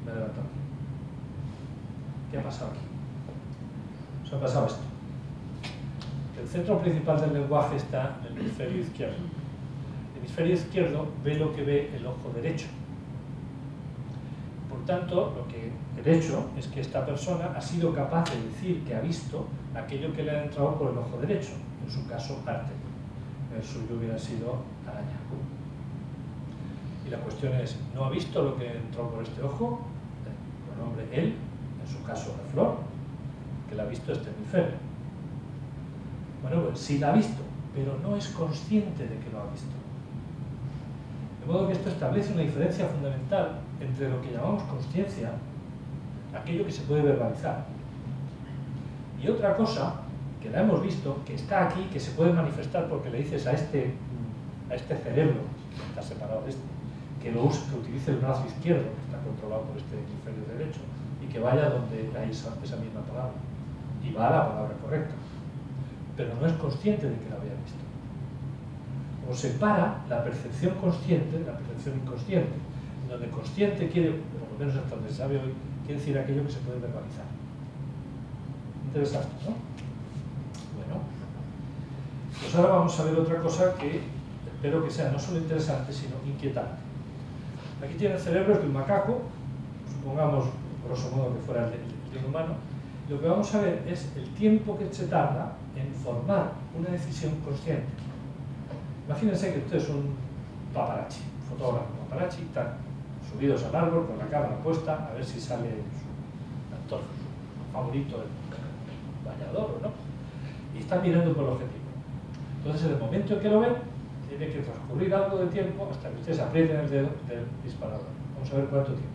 me he levantado aquí. ¿Qué ha pasado aquí? Nos ha pasado esto. El centro principal del lenguaje está en el hemisferio izquierdo. El hemisferio izquierdo ve lo que ve el ojo derecho. Por tanto, lo que he hecho es que esta persona ha sido capaz de decir que ha visto aquello que le ha entrado por el ojo derecho, en su caso arte. El suyo hubiera sido araña. Y la cuestión es, ¿no ha visto lo que entró por este ojo? El pronombre él, en su caso la flor, que la ha visto este hemisferio. Bueno, pues sí la ha visto, pero no es consciente de que lo ha visto. De modo que esto establece una diferencia fundamental entre lo que llamamos consciencia aquello que se puede verbalizar. Y otra cosa, que la hemos visto, que está aquí, que se puede manifestar porque le dices a este cerebro, que está separado de este, que utilice el brazo izquierdo, que está controlado por este hemisferio derecho, y que vaya donde hay esa misma palabra. Y va a la palabra correcta. Pero no es consciente de que la había visto. O separa la percepción consciente de la percepción inconsciente, donde consciente quiere, por lo menos hasta donde se sabe hoy, quiere decir aquello que se puede verbalizar. Interesante, ¿no? Bueno, pues ahora vamos a ver otra cosa que espero que sea no solo interesante, sino inquietante. Aquí tiene el cerebro de un macaco, supongamos, grosso modo, que fuera el de un humano. Lo que vamos a ver es el tiempo que se tarda en formar una decisión consciente. Imagínense que usted es un paparazzi, fotógrafo paparazzi, están subidos al árbol con la cámara puesta a ver si sale su actor favorito, el bañador o no, y está mirando por el objetivo. Entonces, en el momento en que lo ven, tiene que transcurrir algo de tiempo hasta que ustedes aprieten el dedo del disparador. Vamos a ver cuánto tiempo.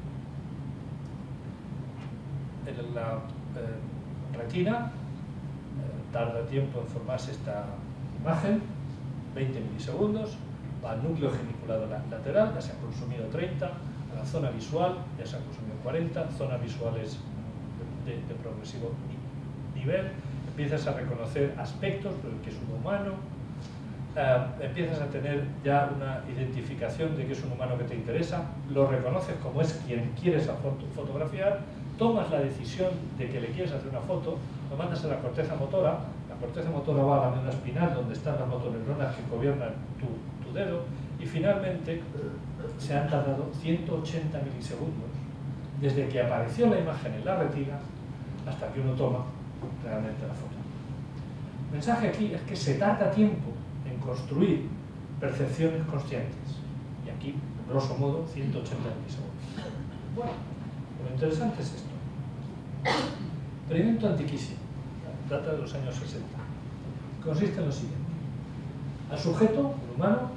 En la retina tarda tiempo en formarse esta imagen, 20 milisegundos, va al núcleo geniculado lateral, ya se han consumido 30, a la zona visual ya se han consumido 40, zonas visuales de progresivo nivel, empiezas a reconocer aspectos, que es un humano, empiezas a tener ya una identificación de que es un humano que te interesa, lo reconoces como es quien quieres fotografiar, tomas la decisión de que le quieres hacer una foto, lo mandas a la corteza motora va a la médula espinal donde están las motoneuronas que gobiernan tu dedo, y finalmente se han tardado 180 milisegundos desde que apareció la imagen en la retina hasta que uno toma realmente la foto. El mensaje aquí es que se tarda tiempo en construir percepciones conscientes, y aquí, grosso modo, 180 milisegundos. Bueno, lo interesante es esto. Experimento antiquísimo, data de los años 60. Consiste en lo siguiente. Al sujeto, el humano,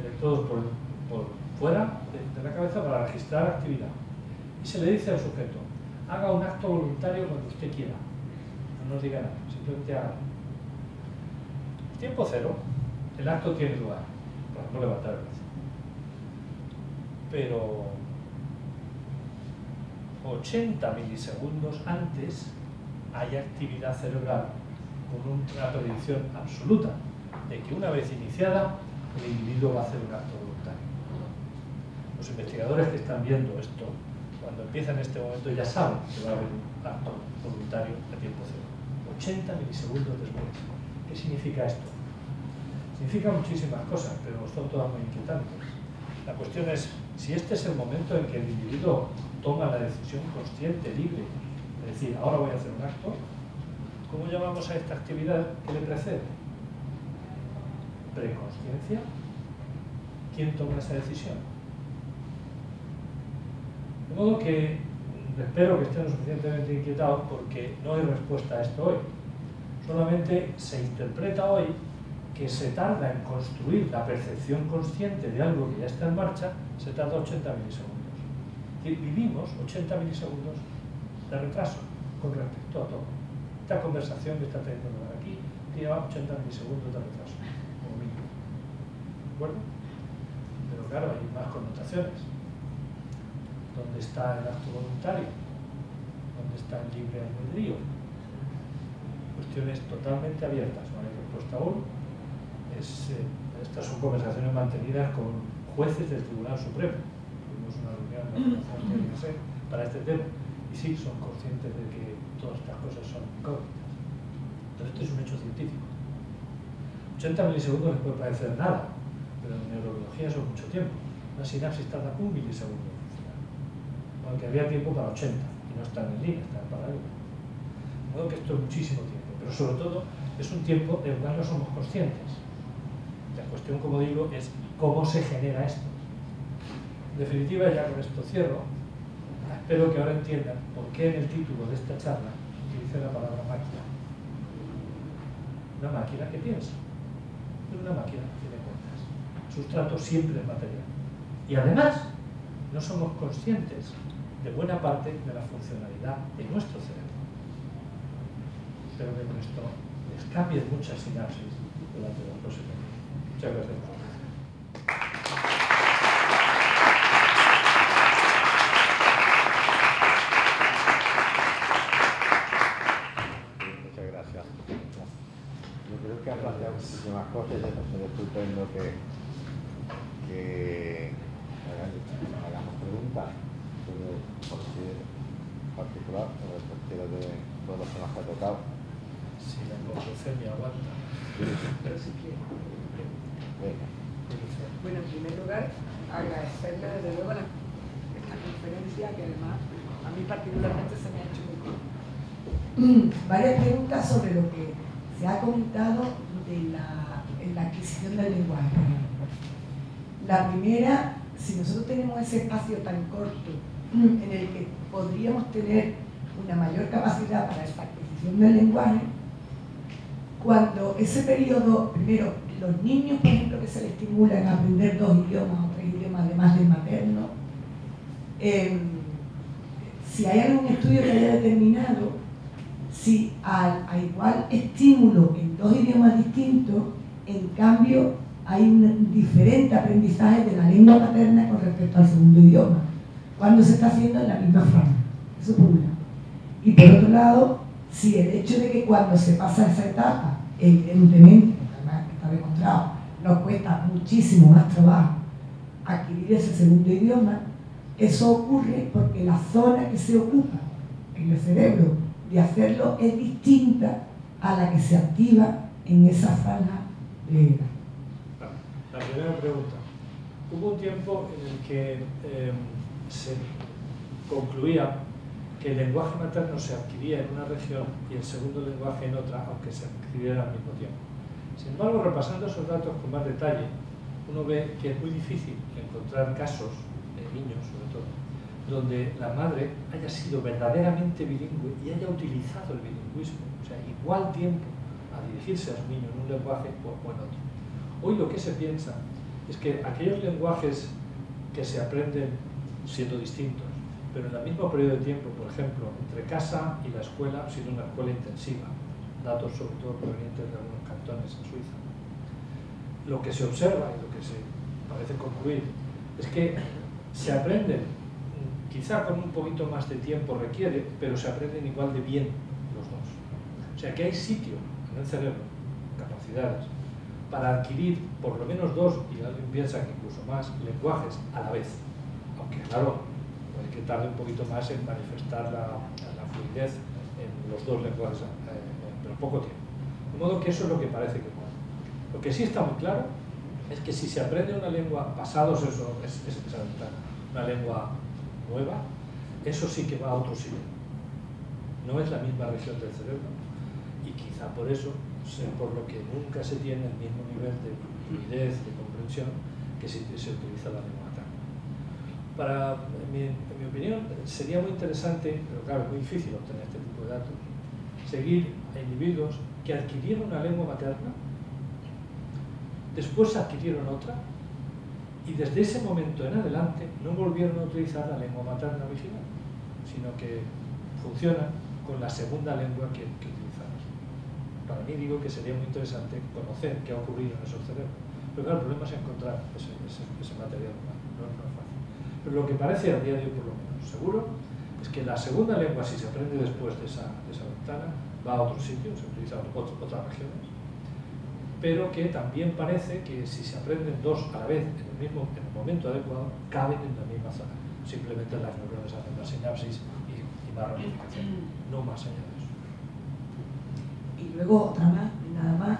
electrodos por fuera de la cabeza para registrar actividad. Y se le dice al sujeto, haga un acto voluntario cuando usted quiera. No nos diga nada, simplemente haga. Tiempo cero, el acto tiene lugar. Por ejemplo, levantar el brazo. Pero 80 milisegundos antes hay actividad cerebral con una predicción absoluta de que una vez iniciada el individuo va a hacer un acto voluntario. Los investigadores que están viendo esto, cuando empiezan en este momento ya saben que va a haber un acto voluntario a tiempo cero. 80 milisegundos después. ¿Qué significa esto? Significa muchísimas cosas, pero son todas muy inquietantes. La cuestión es, si este es el momento en que el individuo toma la decisión consciente, libre, de decir, ahora voy a hacer un acto, ¿cómo llamamos a esta actividad que le precede? ¿Preconsciencia? ¿Quién toma esa decisión? De modo que espero que estén lo suficientemente inquietados porque no hay respuesta a esto hoy. Solamente se interpreta hoy que se tarda en construir la percepción consciente de algo que ya está en marcha, se tarda 80 milisegundos. Es decir, vivimos 80 milisegundos de retraso con respecto a todo. Esta conversación que está teniendo lugar aquí lleva 80 milisegundos de retraso, como mínimo. ¿De acuerdo? Pero claro, hay más connotaciones. ¿Dónde está el acto voluntario? ¿Dónde está el libre albedrío? Cuestiones totalmente abiertas, no hay respuesta aún. Estas son conversaciones mantenidas con jueces del Tribunal Supremo. Tuvimos una reunión para este tema y sí, son conscientes de que todas estas cosas son incógnitas. Pero esto es un hecho científico. 80 milisegundos les puede parecer nada, pero en neurobiología eso es mucho tiempo. Una sinapsis tarda 1 milisegundo en funcionar. Aunque había tiempo para 80 y no están en línea, están en paralelo. De modo que esto es muchísimo tiempo, pero sobre todo es un tiempo del cual no somos conscientes. La cuestión, como digo, es cómo se genera esto. En definitiva, ya con esto cierro. Espero que ahora entiendan por qué en el título de esta charla utilicé la palabra máquina. Una máquina que piensa, pero una máquina que tiene cuentas. Sustrato siempre es material. Y además, no somos conscientes de buena parte de la funcionalidad de nuestro cerebro. Espero que con esto les cambie muchas sinapsis durante los próximos días. Muchas gracias. Muchas gracias. Yo creo que ha planteado muchísimas cosas y es estupendo que hagamos preguntas sobre cualquier particular, sobre cualquiera de todos los temas que ha tocado. Si la hipoglucemia aguanta. Pero si quiere. Venga. Bueno, en primer lugar, agradecerle desde luego esta conferencia, que además a mí particularmente se me ha hecho muy corta. Varias preguntas sobre lo que se ha comentado en la adquisición del lenguaje. La primera, si nosotros tenemos ese espacio tan corto en el que podríamos tener una mayor capacidad para esta adquisición del lenguaje, cuando ese periodo, primero, los niños, por ejemplo, que se les estimulan a aprender 2 idiomas o 3 idiomas además del materno, si hay algún estudio que haya determinado si a igual estímulo en 2 idiomas distintos, en cambio hay un diferente aprendizaje de la lengua materna con respecto al segundo idioma, cuando se está haciendo en la misma franja. Eso por un lado. Y por otro lado, si el hecho de que cuando se pasa esa etapa, evidentemente, además está demostrado, nos cuesta muchísimo más trabajo adquirir ese segundo idioma, eso ocurre porque la zona que se ocupa en el cerebro de hacerlo es distinta a la que se activa en esa franja de edad. La primera pregunta. Hubo un tiempo en el que se concluía que el lenguaje materno se adquiría en una región y el segundo lenguaje en otra, aunque se adquiriera al mismo tiempo. Sin embargo, repasando esos datos con más detalle, uno ve que es muy difícil encontrar casos de niños, sobre todo, donde la madre haya sido verdaderamente bilingüe y haya utilizado el bilingüismo, o sea, igual tiempo a dirigirse a su niño en un lenguaje o en otro. Hoy lo que se piensa es que aquellos lenguajes que se aprenden siendo distintos, pero en el mismo periodo de tiempo, por ejemplo, entre casa y la escuela, siendo una escuela intensiva, datos sobre todo provenientes de algunos cantones en Suiza, lo que se observa y lo que se parece concluir es que se aprenden, quizá con un poquito más de tiempo requiere, pero se aprenden igual de bien los dos. O sea que hay sitio en el cerebro, capacidades, para adquirir por lo menos 2, y alguien piensa que incluso más, lenguajes a la vez. Aunque claro, puede que tarde un poquito más en manifestar la fluidez en los 2 lenguajes, pero poco tiempo. De modo que eso es lo que parece que ocurre. Lo que sí está muy claro es que si se aprende una lengua, pasados esa ventana, una lengua nueva, eso sí que va a otro sitio. No es la misma región del cerebro y quizá por eso, por lo que nunca se tiene el mismo nivel de fluidez, de comprensión, que si se utiliza la lengua materna. En mi opinión, sería muy interesante, pero claro, es muy difícil obtener este tipo de datos, seguir a individuos que adquirieron una lengua materna, después adquirieron otra, y desde ese momento en adelante no volvieron a utilizar la lengua materna original, sino que funcionan con la segunda lengua que utilizaron. Para mí digo que sería muy interesante conocer qué ha ocurrido en esos cerebros. Pero claro, el problema es encontrar ese material humano, no es fácil. Pero lo que parece a día de hoy, por lo menos, seguro, es que la segunda lengua, si se aprende después de esa ventana, va a otro sitio, se utiliza en otras regiones, pero que también parece que si se aprenden 2 a la vez en el momento adecuado, caben en la misma zona. Simplemente las neuronas hacen más sinapsis y más ramificación, no más allá de eso. Y luego otra más, nada más.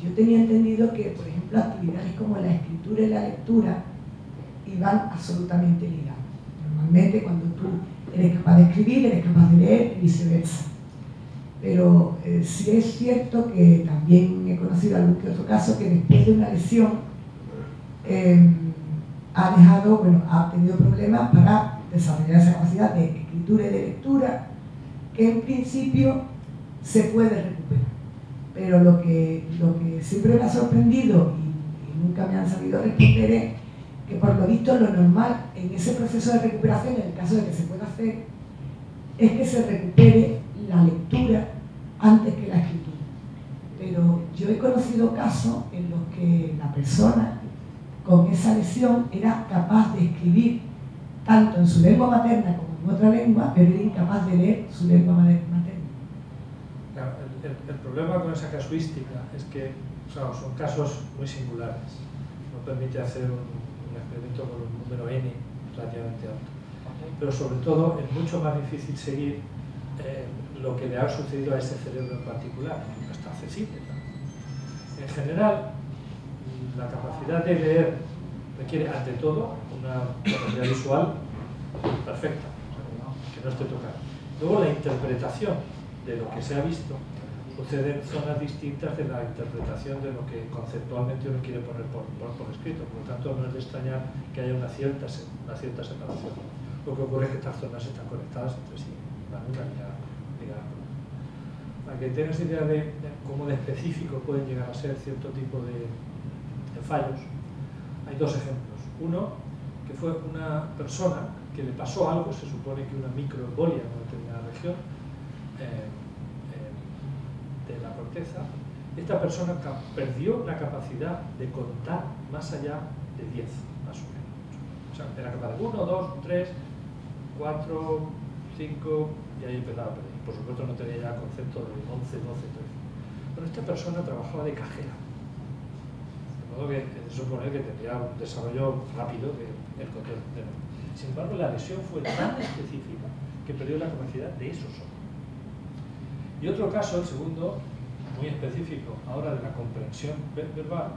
Yo tenía entendido que, por ejemplo, actividades como la escritura y la lectura iban absolutamente ligadas. Normalmente cuando tú eres capaz de escribir, eres capaz de leer y viceversa. Pero sí es cierto que también he conocido algún que otro caso que después de una lesión ha tenido problemas para desarrollar esa capacidad de escritura y de lectura, que en principio se puede recuperar. Pero lo que siempre me ha sorprendido y nunca me han sabido responder es que por lo visto lo normal en ese proceso de recuperación, en el caso de que se pueda hacer, es que se recupere la lectura antes que la escritura. Pero yo he conocido casos en los que la persona con esa lesión era capaz de escribir tanto en su lengua materna como en otra lengua, pero era incapaz de leer su lengua materna. Claro, el problema con esa casuística es que, claro, son casos muy singulares. No permite hacer un experimento con un número n relativamente alto. Pero sobre todo es mucho más difícil seguir lo que le ha sucedido a ese cerebro en particular. No está accesible, ¿no? En general, la capacidad de leer requiere, ante todo, una capacidad visual perfecta, que no esté tocada. Luego, la interpretación de lo que se ha visto sucede en zonas distintas de la interpretación de lo que conceptualmente uno quiere poner por escrito. Por lo tanto, no es de extrañar que haya una cierta separación. Lo que ocurre es que estas zonas están conectadas entre sí, la una y la otra. Para que tengas idea de cómo de específico pueden llegar a ser cierto tipo de fallos, hay dos ejemplos. Uno, que fue una persona que le pasó algo, se supone que una microembolia en una determinada región de la corteza. Esta persona perdió la capacidad de contar más allá de 10, más o menos. O sea, era capaz de 1, 2, 3, 4, 5, y ahí empezaba a perder. Por supuesto no tenía ya concepto de 11, 12, 13. Pero esta persona trabajaba de cajera. De modo que se supone que tendría un desarrollo rápido del control. Sin embargo, la lesión fue tan específica que perdió la capacidad de eso solo. Y otro caso, el segundo, muy específico, ahora de la comprensión verbal,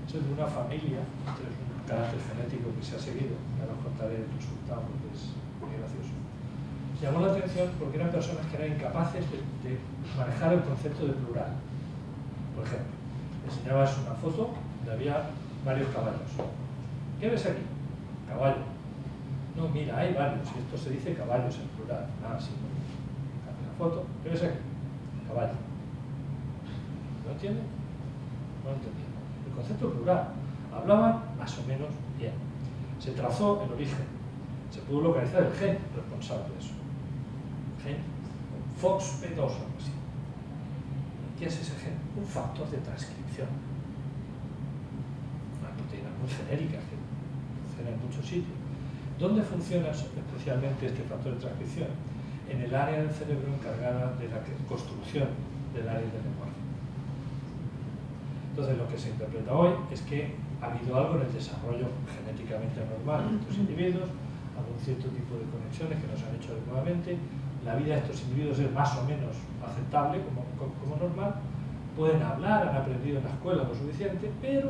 es el de una familia, es un carácter genético que se ha seguido, ahora os contaré el resultado porque es muy gracioso. Llamó la atención porque eran personas que eran incapaces de manejar el concepto de plural. Por ejemplo, enseñabas una foto donde había varios caballos. ¿Qué ves aquí? Caballo. No, mira, hay varios, y esto se dice caballos en plural. Nada, sí. Cambia la foto. ¿Qué ves aquí? Caballo. ¿No entiende? No entendía. El concepto plural. Hablaban más o menos bien. Se trazó el origen. Se pudo localizar el gen responsable de eso. Gen FOXP2 o algo así. ¿Qué es ese gen? Un factor de transcripción. Unas proteínas muy genéricas que funcionan en muchos sitios. ¿Dónde funciona especialmente este factor de transcripción? En el área del cerebro encargada de la construcción del área del lenguaje. Entonces, lo que se interpreta hoy es que ha habido algo en el desarrollo genéticamente normal de estos individuos, algún cierto tipo de conexiones que no se han hecho adecuadamente, la vida de estos individuos es más o menos aceptable como normal, pueden hablar, han aprendido en la escuela lo suficiente, pero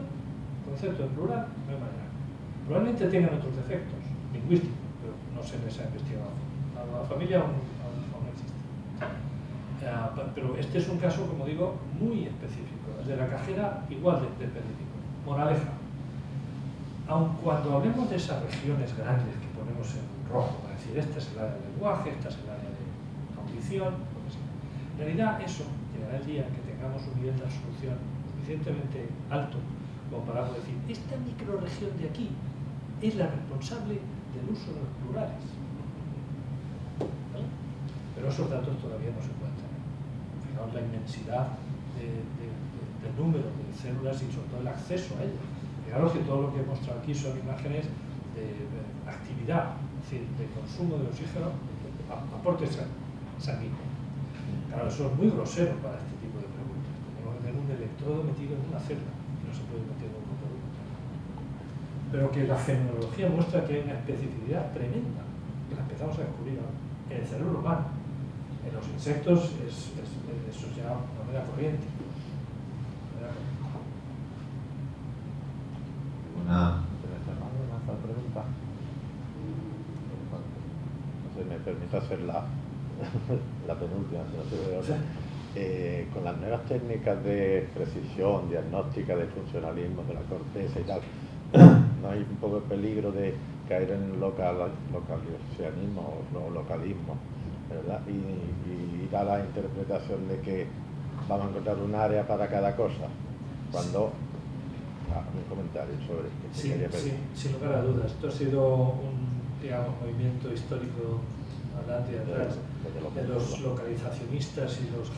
concepto en plural no hay manera. Probablemente tengan otros defectos lingüísticos, pero no se les ha investigado. La familia aún existe. Pero este es un caso, como digo, muy específico. El de la cajera, igual de específico. Moraleja. Aun cuando hablemos de esas regiones grandes que ponemos en rojo, para decir, esta es el área del lenguaje, esta es el área de audición, lo que sea. En realidad, eso llegará el día en que tengamos un nivel de resolución suficientemente alto como para decir, esta microrregión de aquí es la responsable del uso de los plurales. ¿Vale? Pero esos datos todavía no se encuentran. Fijaos la inmensidad del número de células y sobre todo el acceso a ellas. Fijaros que todo lo que he mostrado aquí son imágenes de actividad, es decir, de consumo de oxígeno, aporte sanguíneo. Claro, eso es muy grosero para este tipo de preguntas. Tenemos que tener un electrodo metido en una célula, no se puede meter en un producto. Pero que la fenomenología muestra que hay una especificidad tremenda, que la empezamos a descubrir ahora, en el cerebro humano. En los insectos eso ya de manera corriente. Una pregunta. No sé, me permite hacer la penúltima, si no se ve ahora. Con las nuevas técnicas de precisión, diagnóstica, de funcionalismo de la corteza y tal, ¿no hay un poco de peligro de caer en localizacionismo o localismo, ¿verdad? Y ir a la interpretación de que vamos a encontrar un área para cada cosa, cuando... un comentario sobre esto. Sí, sin lugar a dudas. Esto ha sido un digamos, movimiento histórico adelante y atrás de los localizacionistas y los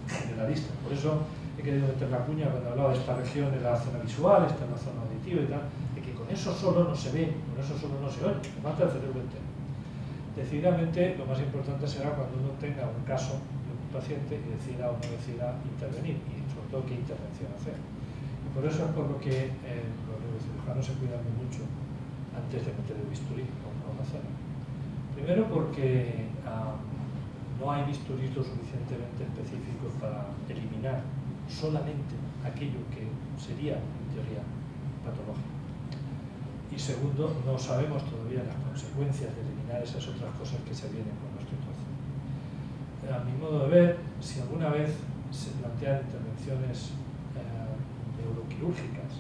generalistas. Por eso he querido meter la cuña cuando hablaba de esta región en la zona visual, esta en la zona auditiva y tal, de que con eso solo no se ve, con eso solo no se oye, que falta el cerebro entero. Decididamente, lo más importante será cuando uno tenga un caso de un paciente y decida o no decida intervenir, y sobre todo qué intervención hacer. Y por eso es por lo que los neurocirujanos se cuidan mucho antes de meter el bisturí a una zona. Primero porque no hay bisturís lo suficientemente específicos para eliminar solamente aquello que sería, en teoría, patológico. Y segundo, no sabemos todavía las consecuencias de eliminar esas otras cosas que se vienen con nuestro trozo. A mi modo de ver, si alguna vez se plantean intervenciones neuroquirúrgicas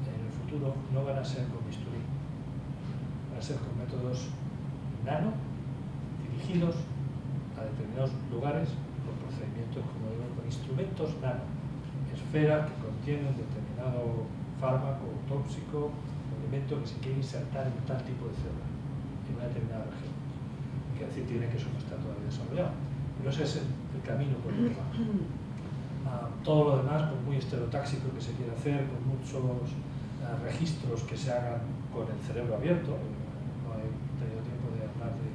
en el futuro, no van a ser con bisturí, van a ser con métodos nano, dirigidos a determinados lugares por procedimientos, como digo, con instrumentos nano, esferas que contienen determinado fármaco tóxico, elemento que se quiere insertar en tal tipo de célula, en una determinada región. Quiere decir, tiene que eso no está todavía desarrollado. Pero ese es el camino por el que va. Todo lo demás, por muy estereotáxico que se quiera hacer, con muchos registros que se hagan con el cerebro abierto, no he tenido tiempo de hablar de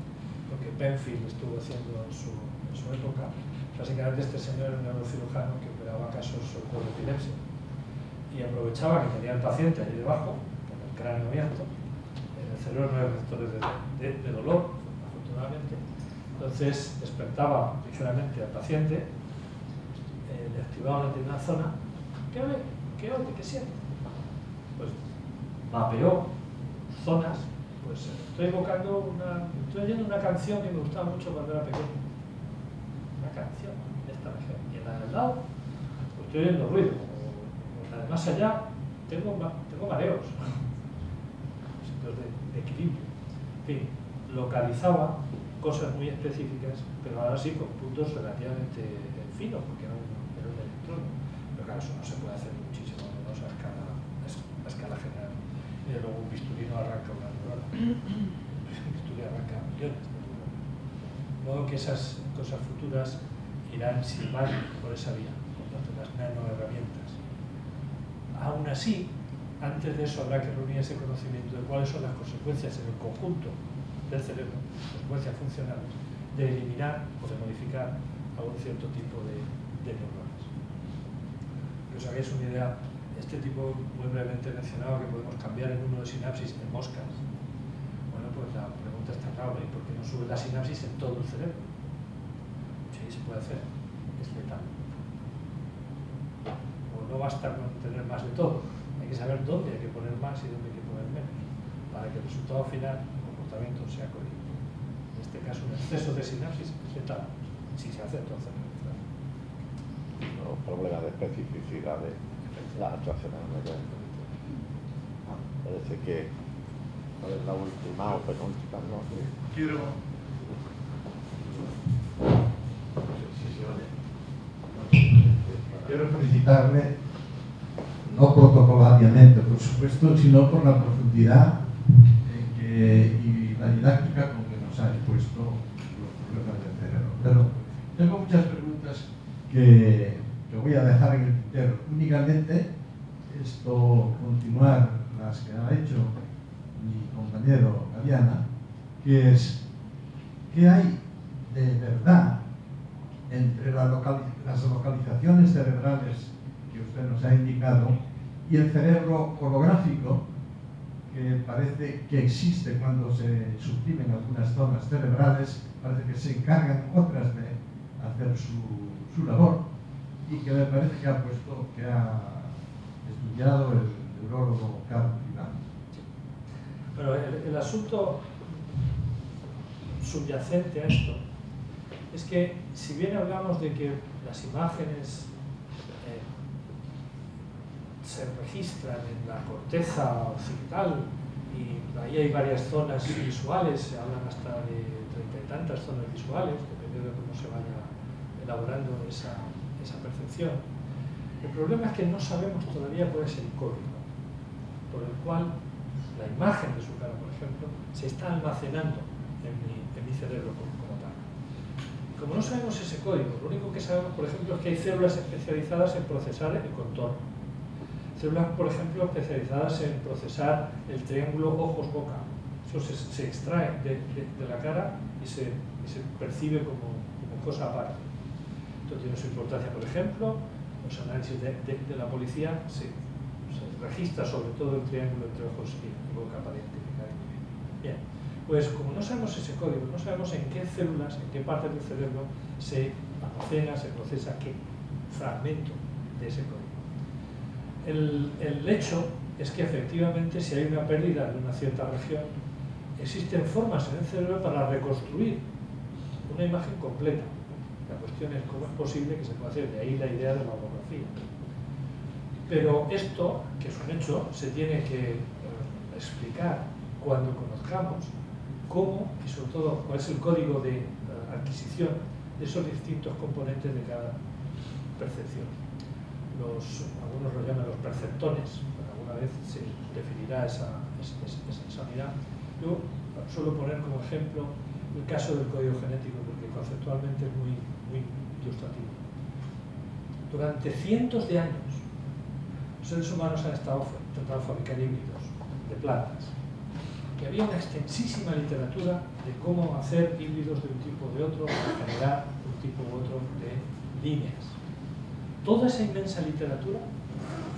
lo que Penfield estuvo haciendo en su época. Básicamente este señor era un neurocirujano que operaba casos sobre todo de epilepsia y aprovechaba que tenía el paciente allí debajo, con el cráneo abierto. En el cerebro no hay receptores de dolor, afortunadamente. Entonces despertaba ligeramente al paciente, le activaba una determinada zona. ¿Qué oye? ¿Qué oye? ¿Qué siente? Pues mapeó zonas. Pues estoy oyendo una canción que me gustaba mucho cuando era pequeño. Una canción de esta región. Y en la del lado, pues estoy oyendo ruido. O la de más allá, tengo mareos. Sitios de equilibrio. En fin, localizaba cosas muy específicas, pero ahora sí con puntos relativamente finos, porque era un electrodo. Pero claro, eso no se puede hacer muchísimo menos a escala general. Y luego un bisturí no arranca una neurona. Un bisturí arranca millones de neuronas. De modo que esas cosas futuras irán sin mal por esa vía, con las nanoherramientas. Aún así, antes de eso habrá que reunir ese conocimiento de cuáles son las consecuencias en el conjunto del cerebro, consecuencias funcionales, de eliminar o de modificar algún cierto tipo de neuronas. Que os hagáis una idea, este tipo muy brevemente mencionado que podemos cambiar el número de sinapsis en moscas. Bueno, pues la pregunta está clara, ¿y por qué no sube la sinapsis en todo el cerebro? Sí, se puede hacer, es letal. O no basta con tener más de todo, hay que saber dónde hay que poner más y dónde hay que poner menos, para que el resultado final sea coherente. En este caso, un exceso de sinapsis es letal, si se hace entonces realizar. Los problemas de especificidad de las actuaciones parece que es la última o penúltima, ¿no? Quiero felicitarle, no protocolariamente, por supuesto, sino por la profundidad y la didáctica con que nos ha expuesto los problemas del cerebro. Pero tengo muchas preguntas que voy a dejar en el tintero. Únicamente, continuar las que ha hecho mi compañero Ariana, que es, ¿qué hay de verdad entre las localizaciones cerebrales que usted nos ha indicado y el cerebro holográfico, que parece que existe cuando se suprimen algunas zonas cerebrales, parece que se encargan otras de hacer su labor, y que me parece que ha estudiado el neurólogo Carlos Iván? Pero el asunto subyacente a esto es que, si bien hablamos de que las imágenes se registran en la corteza occipital y ahí hay varias zonas visuales, se hablan hasta de 30 y tantas zonas visuales, dependiendo de cómo se vaya elaborando esa percepción. El problema es que no sabemos todavía cuál es el código por el cual la imagen de su cara, por ejemplo, se está almacenando en mi cerebro como tal. Como no sabemos ese código, lo único que sabemos, por ejemplo, es que hay células especializadas en procesar el contorno. Células, por ejemplo, especializadas en procesar el triángulo ojos-boca. Eso se extrae de la cara y se percibe como cosa aparte. Esto tiene su importancia, por ejemplo, los análisis de la policía se registra sobre todo el triángulo entre ojos y boca para identificar. Bien, pues como no sabemos ese código, no sabemos en qué células, en qué partes del cerebro se almacena, se procesa qué fragmento de ese código. El hecho es que efectivamente si hay una pérdida de una cierta región, existen formas en el cerebro para reconstruir una imagen completa. La cuestión es cómo es posible que se pueda hacer, de ahí la idea de la holografía. Pero esto, que es un hecho, se tiene que explicar cuando conozcamos cómo y sobre todo cuál es el código de adquisición de esos distintos componentes de cada percepción. Algunos lo llaman los perceptones, alguna vez se definirá esa unidad. Yo suelo poner como ejemplo el caso del código genético, porque conceptualmente es muy ilustrativo. Durante cientos de años, los seres humanos han estado tratando de fabricar híbridos de plantas. Y había una extensísima literatura de cómo hacer híbridos de un tipo o de otro para generar un tipo u otro de líneas. Toda esa inmensa literatura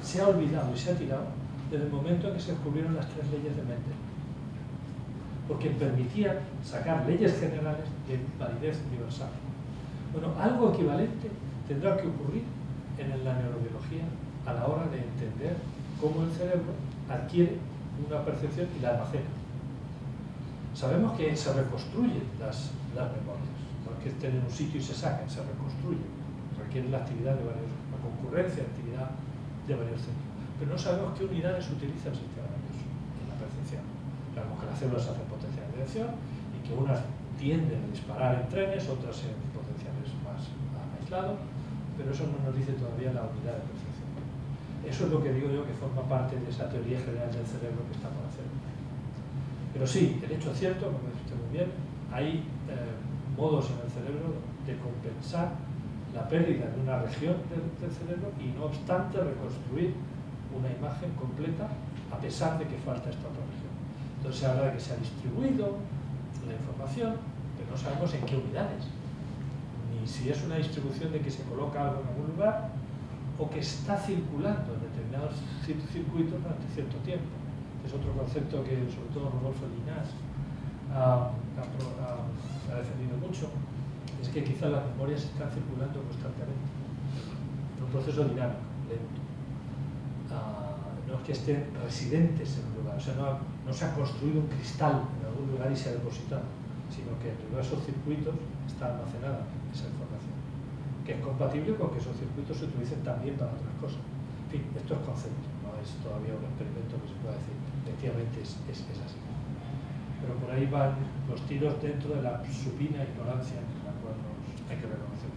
se ha olvidado y se ha tirado desde el momento en que se descubrieron las 3 leyes de Mendel, porque permitían sacar leyes generales de validez universal. Bueno, algo equivalente tendrá que ocurrir en la neurobiología a la hora de entender cómo el cerebro adquiere una percepción y la almacena. Sabemos que se reconstruyen las memorias, no es que estén en un sitio y se saquen, se reconstruyen. Requieren la actividad de la concurrencia de actividad de varios centros. Pero no sabemos qué unidades utiliza el sistema nervioso en la percepción. Sabemos que las células hacen potencial de dirección y que unas tienden a disparar en trenes, otras en potenciales más aislados, pero eso no nos dice todavía la unidad de percepción. Eso es lo que digo yo que forma parte de esa teoría general del cerebro que está por hacer. Pero sí, el hecho es cierto, como dice usted muy bien, hay modos en el cerebro de compensar la pérdida de una región del cerebro y no obstante reconstruir una imagen completa a pesar de que falta esta otra región. Entonces se habla de que se ha distribuido la información, pero no sabemos en qué unidades, ni si es una distribución de que se coloca algo en algún lugar o que está circulando en determinados circuitos durante cierto tiempo. Es otro concepto que sobre todo Rodolfo Llinás ha defendido mucho, es que quizás las memorias están circulando constantemente en un proceso dinámico, lento. No es que estén residentes en un lugar, o sea, no se ha construido un cristal en algún lugar y se ha depositado, sino que en diversos circuitos está almacenada esa información, que es compatible con que esos circuitos se utilicen también para otras cosas. En fin, esto es concepto, no es todavía un experimento que se pueda decir, efectivamente es así. Pero por ahí van los tiros dentro de la supina ignorancia en la cual hay que reconocer.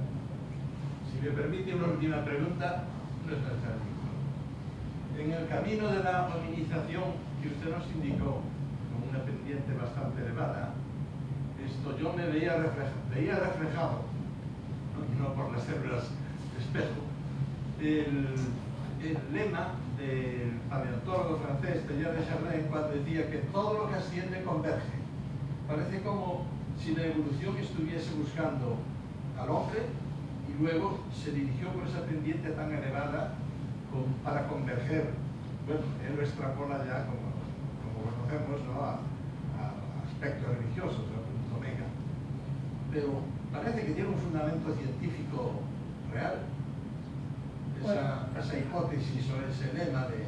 Si me permite una última pregunta, no es necesario. En el camino de la hominización que usted nos indicó, con una pendiente bastante elevada, esto yo me veía reflejado, no por las células de espejo, el lema del paleontólogo francés Teilhard de Chardin cuando decía que todo lo que asciende converge. Parece como si la evolución estuviese buscando al hombre y luego se dirigió por esa pendiente tan elevada para converger. Bueno, él lo extrapola ya, como conocemos, ¿no? a aspectos religiosos, ¿no? Punto omega. Pero parece que tiene un fundamento científico real. Esa hipótesis o ese lema de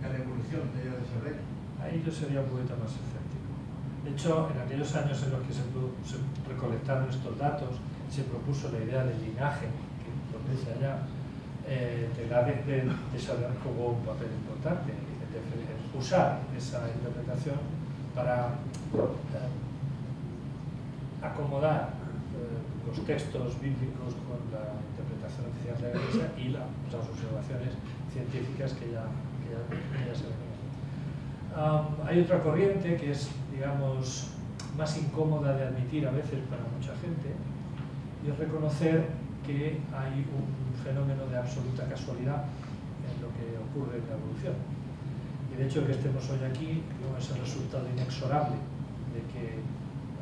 la evolución de Chardin. Ahí yo sería un poquito más escéptico. De hecho, en aquellos años en los que se recolectaron estos datos, se propuso la idea del linaje, que lo que dice allá, de Chardin jugó un papel importante, usar esa interpretación para acomodar los textos bíblicos con la interpretación oficial de la Iglesia y las observaciones científicas que ya se venían. Hay otra corriente que es, digamos, más incómoda de admitir a veces para mucha gente, y es reconocer que hay un fenómeno de absoluta casualidad en lo que ocurre en la evolución. Y de hecho que estemos hoy aquí no es el resultado inexorable de que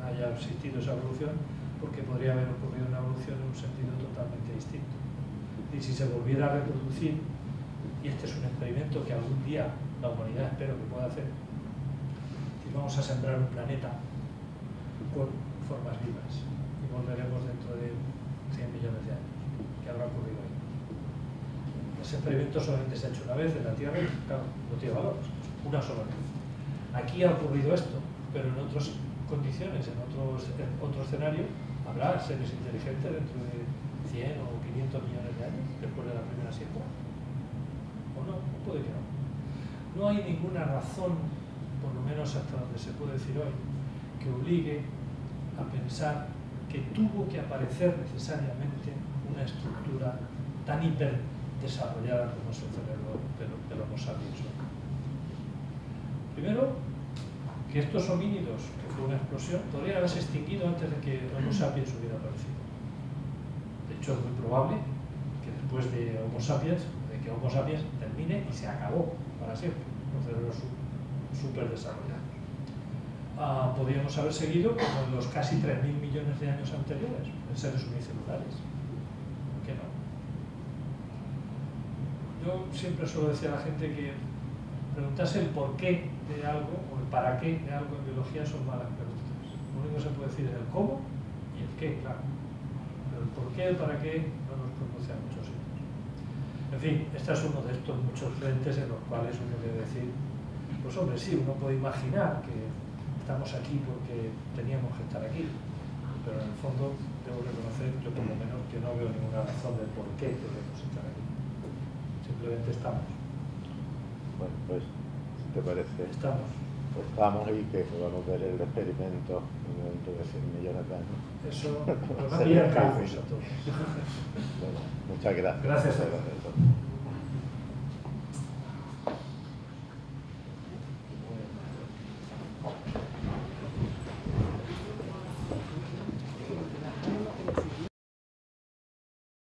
haya existido esa evolución, porque podría haber ocurrido una evolución en un sentido totalmente distinto. Y si se volviera a reproducir, y este es un experimento que algún día la humanidad espero que pueda hacer, si vamos a sembrar un planeta con formas vivas y volveremos dentro de 100 millones de años, ¿qué habrá ocurrido ahí? Ese experimento solamente se ha hecho una vez en la Tierra y claro, no tiene valor, una sola vez. Aquí ha ocurrido esto, pero en otras condiciones, en otro escenario, habrá seres inteligentes dentro de 100 o 500 millones de años después de la primera siembra. ¿O no? O puede que no. No hay ninguna razón, por lo menos hasta donde se puede decir hoy, que obligue a pensar que tuvo que aparecer necesariamente una estructura tan hiperdesarrollada como es el cerebro del Homo sapiens. Primero, que estos homínidos, que fue una explosión, podrían haberse extinguido antes de que el Homo sapiens hubiera aparecido. De hecho, es muy probable que después de Homo sapiens, termine y se acabó para siempre, los cerebros súper desarrollados. Podríamos haber seguido con los casi 3.000 millones de años anteriores, en seres unicelulares. ¿Por qué no? Yo siempre suelo decir a la gente que preguntarse el por qué de algo o el para qué de algo en biología son malas preguntas. Lo único que se puede decir es el cómo y el qué, claro. Pero el por qué, el para qué no nos produce a muchos sitios. En fin, este es uno de estos muchos frentes en los cuales uno debe decir, pues hombre, sí, uno puede imaginar que estamos aquí porque teníamos que estar aquí, pero en el fondo debo reconocer, yo por lo menos, que no veo ninguna razón del por qué debemos estar aquí. Simplemente estamos. Bueno, pues, si te parece, estamos y que podamos ver el experimento dentro de 100 millones de años. Eso nos va a pillar caos a todos. Bueno, muchas gracias. Gracias a todos.